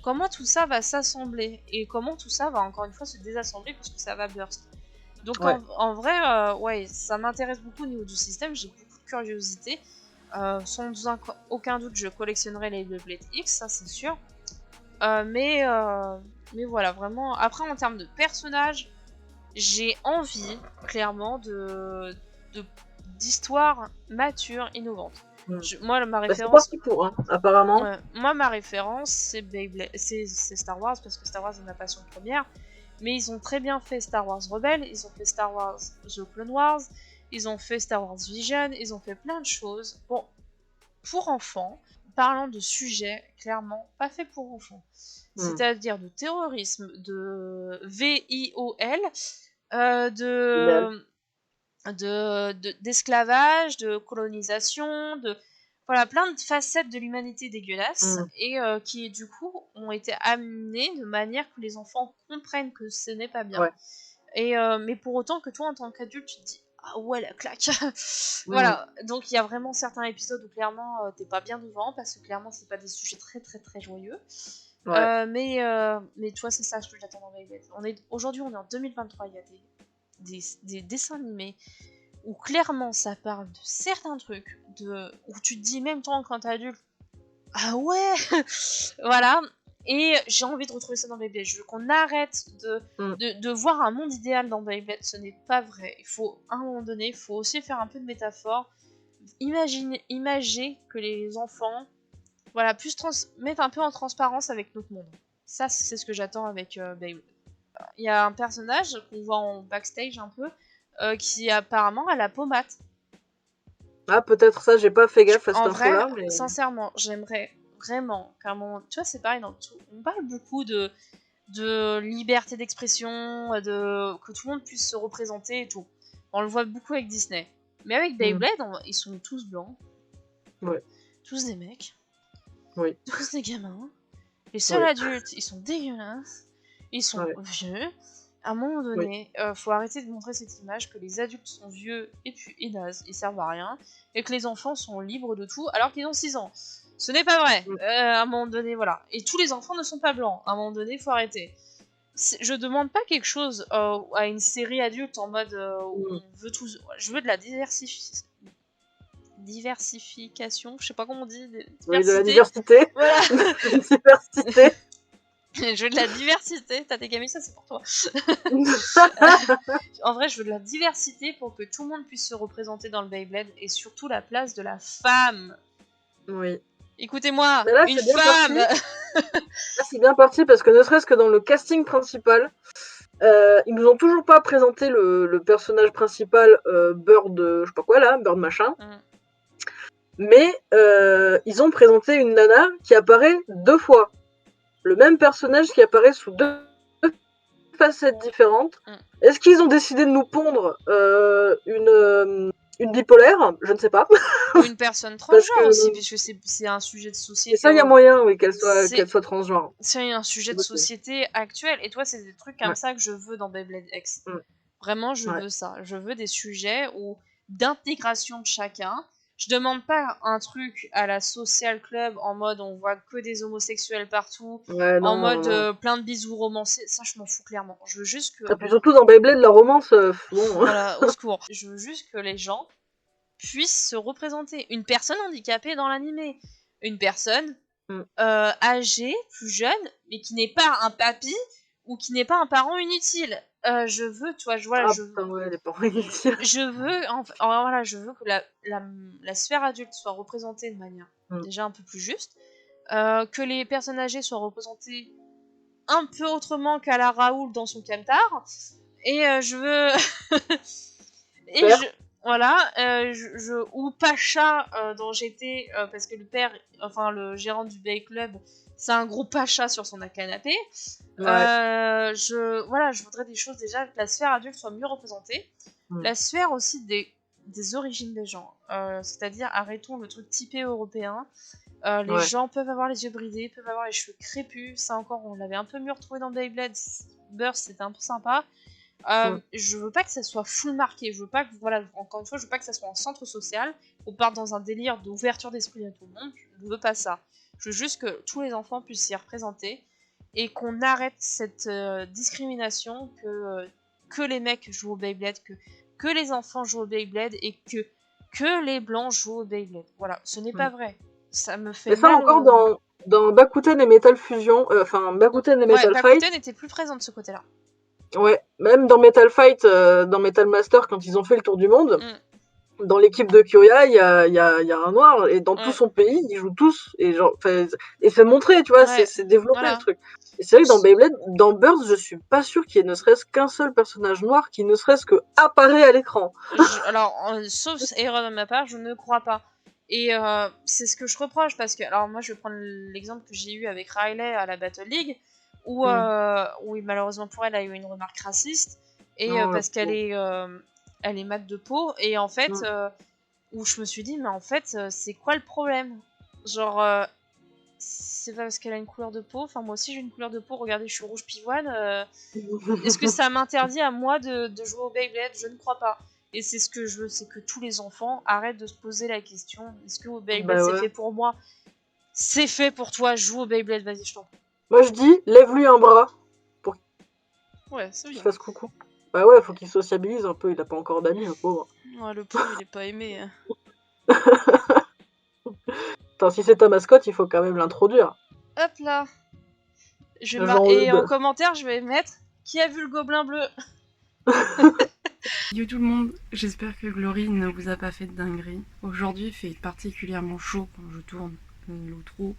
comment tout ça va s'assembler et comment tout ça va encore une fois se désassembler puisque ça va burst. Donc en vrai, ça m'intéresse beaucoup au niveau du système. J'ai beaucoup de curiosité. Sans aucun doute, je collectionnerai les Beyblade X, ça c'est sûr. Mais voilà, vraiment. Après, en termes de personnages, j'ai envie, clairement, d'histoires matures, innovantes. Moi, ma référence. C'est parti pour, apparemment. Moi, ma référence, c'est Beyblade, c'est Star Wars, parce que Star Wars est ma passion première. Mais ils ont très bien fait Star Wars Rebels, ils ont fait Star Wars The Clone Wars, ils ont fait Star Wars Vision, ils ont fait plein de choses. Bon, pour enfants, parlant de sujets clairement pas fait pour enfants. C'est-à-dire de terrorisme, de VIOL, d'esclavage, de colonisation, voilà, plein de facettes de l'humanité dégueulasses et qui du coup ont été amenées de manière que les enfants comprennent que ce n'est pas bien. Et mais pour autant que toi en tant qu'adulte tu te dis ah ouais la claque. Voilà, donc il y a vraiment certains épisodes où clairement t'es pas bien devant parce que clairement c'est pas des sujets très très très joyeux. Mais toi c'est ça ce que j'attends dans Beyblade. Aujourd'hui on est en 2023, il y a des dessins animés où clairement ça parle de certains trucs où tu te dis même toi quand t'es adulte ah ouais. Voilà. Et j'ai envie de retrouver ça dans Beyblade. Je veux qu'on arrête de voir un monde idéal dans Beyblade. Ce n'est pas vrai. Il faut, à un moment donné, il faut aussi faire un peu de métaphore. Imaginer que les enfants voilà, mettre un peu en transparence avec notre monde. Ça, c'est ce que j'attends avec Beyblade. Il y a un personnage qu'on voit en backstage un peu qui apparemment a la peau mate. Ah, peut-être ça, j'ai pas fait gaffe à cette info-là. Mais... sincèrement, j'aimerais vraiment qu'à un moment... Tu vois, c'est pareil dans tout. On parle beaucoup de liberté d'expression, que tout le monde puisse se représenter et tout. On le voit beaucoup avec Disney. Mais avec Beyblade, ils sont tous blancs. Ouais. Tous des mecs. Oui. Tous des gamins. Les seuls adultes, ils sont dégueulasses. Ils sont vieux. À un moment donné, faut arrêter de montrer cette image que les adultes sont vieux et nazes, ils servent à rien, et que les enfants sont libres de tout alors qu'ils ont 6 ans. Ce n'est pas vrai. À un moment donné, voilà. Et tous les enfants ne sont pas blancs. À un moment donné, faut arrêter. Je demande pas quelque chose à une série adulte en mode où on veut tous. Je veux de la diversification. Je sais pas comment on dit. Oui, de la diversité. Voilà. Diversité. Je veux de la diversité. T'as tes gamins, ça c'est pour toi. En vrai, je veux de la diversité pour que tout le monde puisse se représenter dans le Beyblade et surtout la place de la femme. Oui. Écoutez-moi, là, une femme. Là, c'est bien parti parce que ne serait-ce que dans le casting principal, ils nous ont toujours pas présenté le personnage principal, Bird, je sais pas quoi là, Bird machin. Mais ils ont présenté une nana qui apparaît 2 fois. Le même personnage qui apparaît sous 2 facettes différentes. Est-ce qu'ils ont décidé de nous pondre une Une bipolaire, je ne sais pas. Ou une personne Parce transgenre que aussi, puisque c'est un sujet de et société. ça, il y a moyen, oui, qu'elle C'est soit transgenre. c'est un sujet de Possible. société actuel. Et toi, c'est des trucs comme Ouais. ça que je veux dans Beyblade X. Mm. Vraiment, je Ouais. veux ça. Je veux des sujets d'intégration de chacun. Je demande pas un truc à la social club en mode on voit que des homosexuels partout, Ouais, en non, mode non. plein de bisous romancés. Ça, je m'en fous clairement. Je veux juste que, Et puis surtout dans Beyblade, la romance, bon. voilà, au secours. Je veux juste que les gens puissent se représenter. Une personne handicapée dans l'animé. Une personne Mm. âgée, plus jeune, mais qui n'est pas un papy ou qui n'est pas un parent inutile. Je veux, tu vois, Ah putain, ouais, les parents inutiles. voilà, je veux que la sphère adulte soit représentée de manière déjà un peu plus juste, que les personnes âgées soient représentées un peu autrement qu'à la Raoul dans son camtar, et je veux et Père. voilà, ou Pacha dans GT, parce que le père, enfin le gérant du Bay Club, c'est un gros Pacha sur son canapé. Ouais. Je voudrais des choses déjà que la sphère adulte soit mieux représentée. La sphère aussi des origines des gens. C'est-à-dire, arrêtons le truc typé européen. Les gens peuvent avoir les yeux bridés, peuvent avoir les cheveux crépus. Ça encore, on l'avait un peu mieux retrouvé dans Beyblade. Burst, c'était un peu sympa. Je veux pas que ça soit full marqué. Je veux pas que, voilà, encore une fois, je veux pas que ça soit un centre social. On part dans un délire d'ouverture d'esprit à tout le monde. Je veux pas ça. Je veux juste que tous les enfants puissent s'y représenter et qu'on arrête cette discrimination que les mecs jouent au Beyblade, que les enfants jouent au Beyblade et que les blancs jouent au Beyblade. Voilà, ce n'est pas vrai. Ça me fait Mais ça mal. encore dans Bakuten et Metal Fusion, enfin Bakuten et Metal Fight. Bakuten était plus présent de ce côté-là. Ouais, même dans Metal Fight, dans Metal Master, quand ils ont fait le tour du monde, dans l'équipe de Kyoya, il y a un noir, et dans tout son pays, ils jouent tous, et genre, et c'est montré, tu vois, c'est développé le truc. Et c'est vrai que dans Beyblade, dans Burst, je suis pas sûre qu'il y ait ne serait-ce qu'un seul personnage noir qui ne serait-ce que apparaît à l'écran. Alors, sauf erreur de ma part, je ne crois pas. Et c'est ce que je reproche, parce que, alors moi je vais prendre l'exemple que j'ai eu avec Riley à la Battle League, où malheureusement pour elle a eu une remarque raciste, et parce qu'elle est mat de peau, et en fait, où je me suis dit, mais en fait, c'est quoi le problème? Genre, c'est pas parce qu'elle a une couleur de peau, enfin moi aussi j'ai une couleur de peau, regardez je suis rouge pivoine, est-ce que ça m'interdit à moi de jouer au Beyblade? Je ne crois pas. Et c'est ce que je veux, c'est que tous les enfants arrêtent de se poser la question, est-ce que au Beyblade c'est fait pour moi? C'est fait pour toi, joue au Beyblade, vas-y je t'en prie. Moi je dis, lève-lui un bras pour qu'il fasse coucou. Bah ouais, faut qu'il sociabilise un peu, il a pas encore d'amis, le pauvre. Ouais, le pauvre il est pas aimé. Attends, si c'est ta mascotte, il faut quand même l'introduire. Hop là. Et en commentaire je vais mettre, qui a vu le gobelin bleu? Yo tout le monde, j'espère que Glory ne vous a pas fait de dinguerie. Aujourd'hui il fait particulièrement chaud quand je tourne l'outro.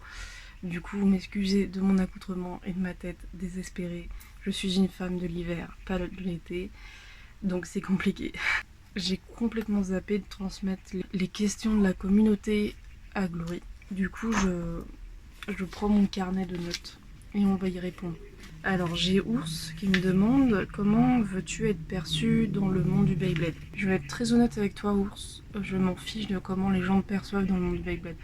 Du coup, m'excusez de mon accoutrement et de ma tête désespérée. Je suis une femme de l'hiver, pas de l'été, donc c'est compliqué. J'ai complètement zappé de transmettre les questions de la communauté à Glory. Du coup, je prends mon carnet de notes et on va y répondre. Alors, j'ai Ours qui me demande comment veux-tu être perçu dans le monde du Beyblade. Je vais être très honnête avec toi, Ours. Je m'en fiche de comment les gens me perçoivent dans le monde du Beyblade.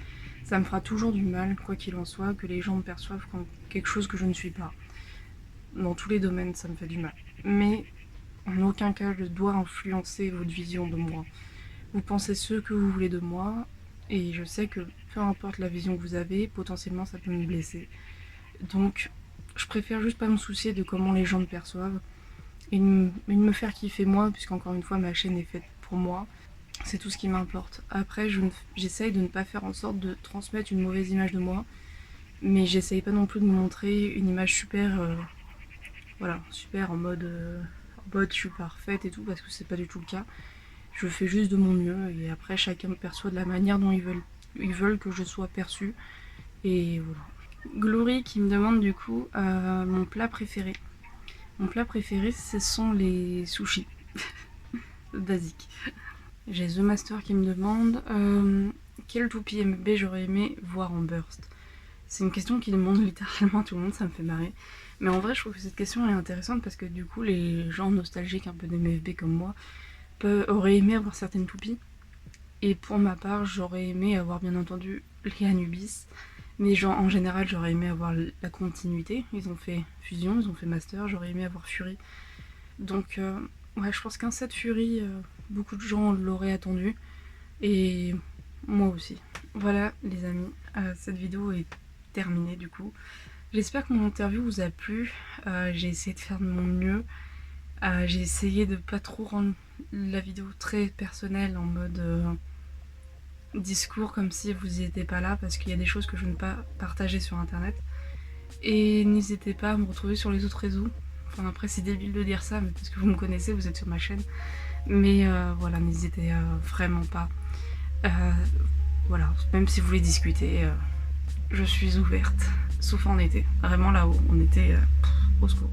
Ça me fera toujours du mal, quoi qu'il en soit, que les gens me perçoivent comme quelque chose que je ne suis pas. Dans tous les domaines, ça me fait du mal. Mais en aucun cas, je dois influencer votre vision de moi. Vous pensez ce que vous voulez de moi, et je sais que peu importe la vision que vous avez, potentiellement ça peut me blesser. Donc, je préfère juste pas me soucier de comment les gens me perçoivent, et de me faire kiffer moi, puisqu'encore une fois, ma chaîne est faite pour moi. C'est tout ce qui m'importe. Après, j'essaye de ne pas faire en sorte de transmettre une mauvaise image de moi, mais j'essaye pas non plus de me montrer une image super, super en mode je suis parfaite et tout, parce que c'est pas du tout le cas. Je fais juste de mon mieux, et après chacun me perçoit de la manière dont ils veulent que je sois perçue, et voilà. Glory qui me demande du coup mon plat préféré. Mon plat préféré, ce sont les sushis basiques. J'ai The Master qui me demande quel toupie MB j'aurais aimé voir en burst. C'est une question qui demande littéralement à tout le monde, ça me fait marrer. Mais en vrai, je trouve que cette question est intéressante parce que du coup, les gens nostalgiques un peu des MFB comme moi auraient aimé avoir certaines toupies. Et pour ma part, j'aurais aimé avoir bien entendu les Anubis, mais genre, en général, j'aurais aimé avoir la continuité. Ils ont fait Fusion, ils ont fait Master, j'aurais aimé avoir Fury. Donc, ouais, je pense qu'un set Fury, beaucoup de gens l'auraient attendu, et moi aussi. Voilà les amis, cette vidéo est terminée du coup. J'espère que mon interview vous a plu, j'ai essayé de faire de mon mieux. J'ai essayé de pas trop rendre la vidéo très personnelle en mode discours comme si vous n'y étiez pas là, parce qu'il y a des choses que je ne peux pas partager sur internet. Et n'hésitez pas à me retrouver sur les autres réseaux. Enfin après c'est débile de dire ça, mais parce que vous me connaissez, vous êtes sur ma chaîne. Mais voilà, n'hésitez vraiment pas. Voilà, même si vous voulez discuter, je suis ouverte. Sauf en été. Vraiment là-haut, en été, au secours.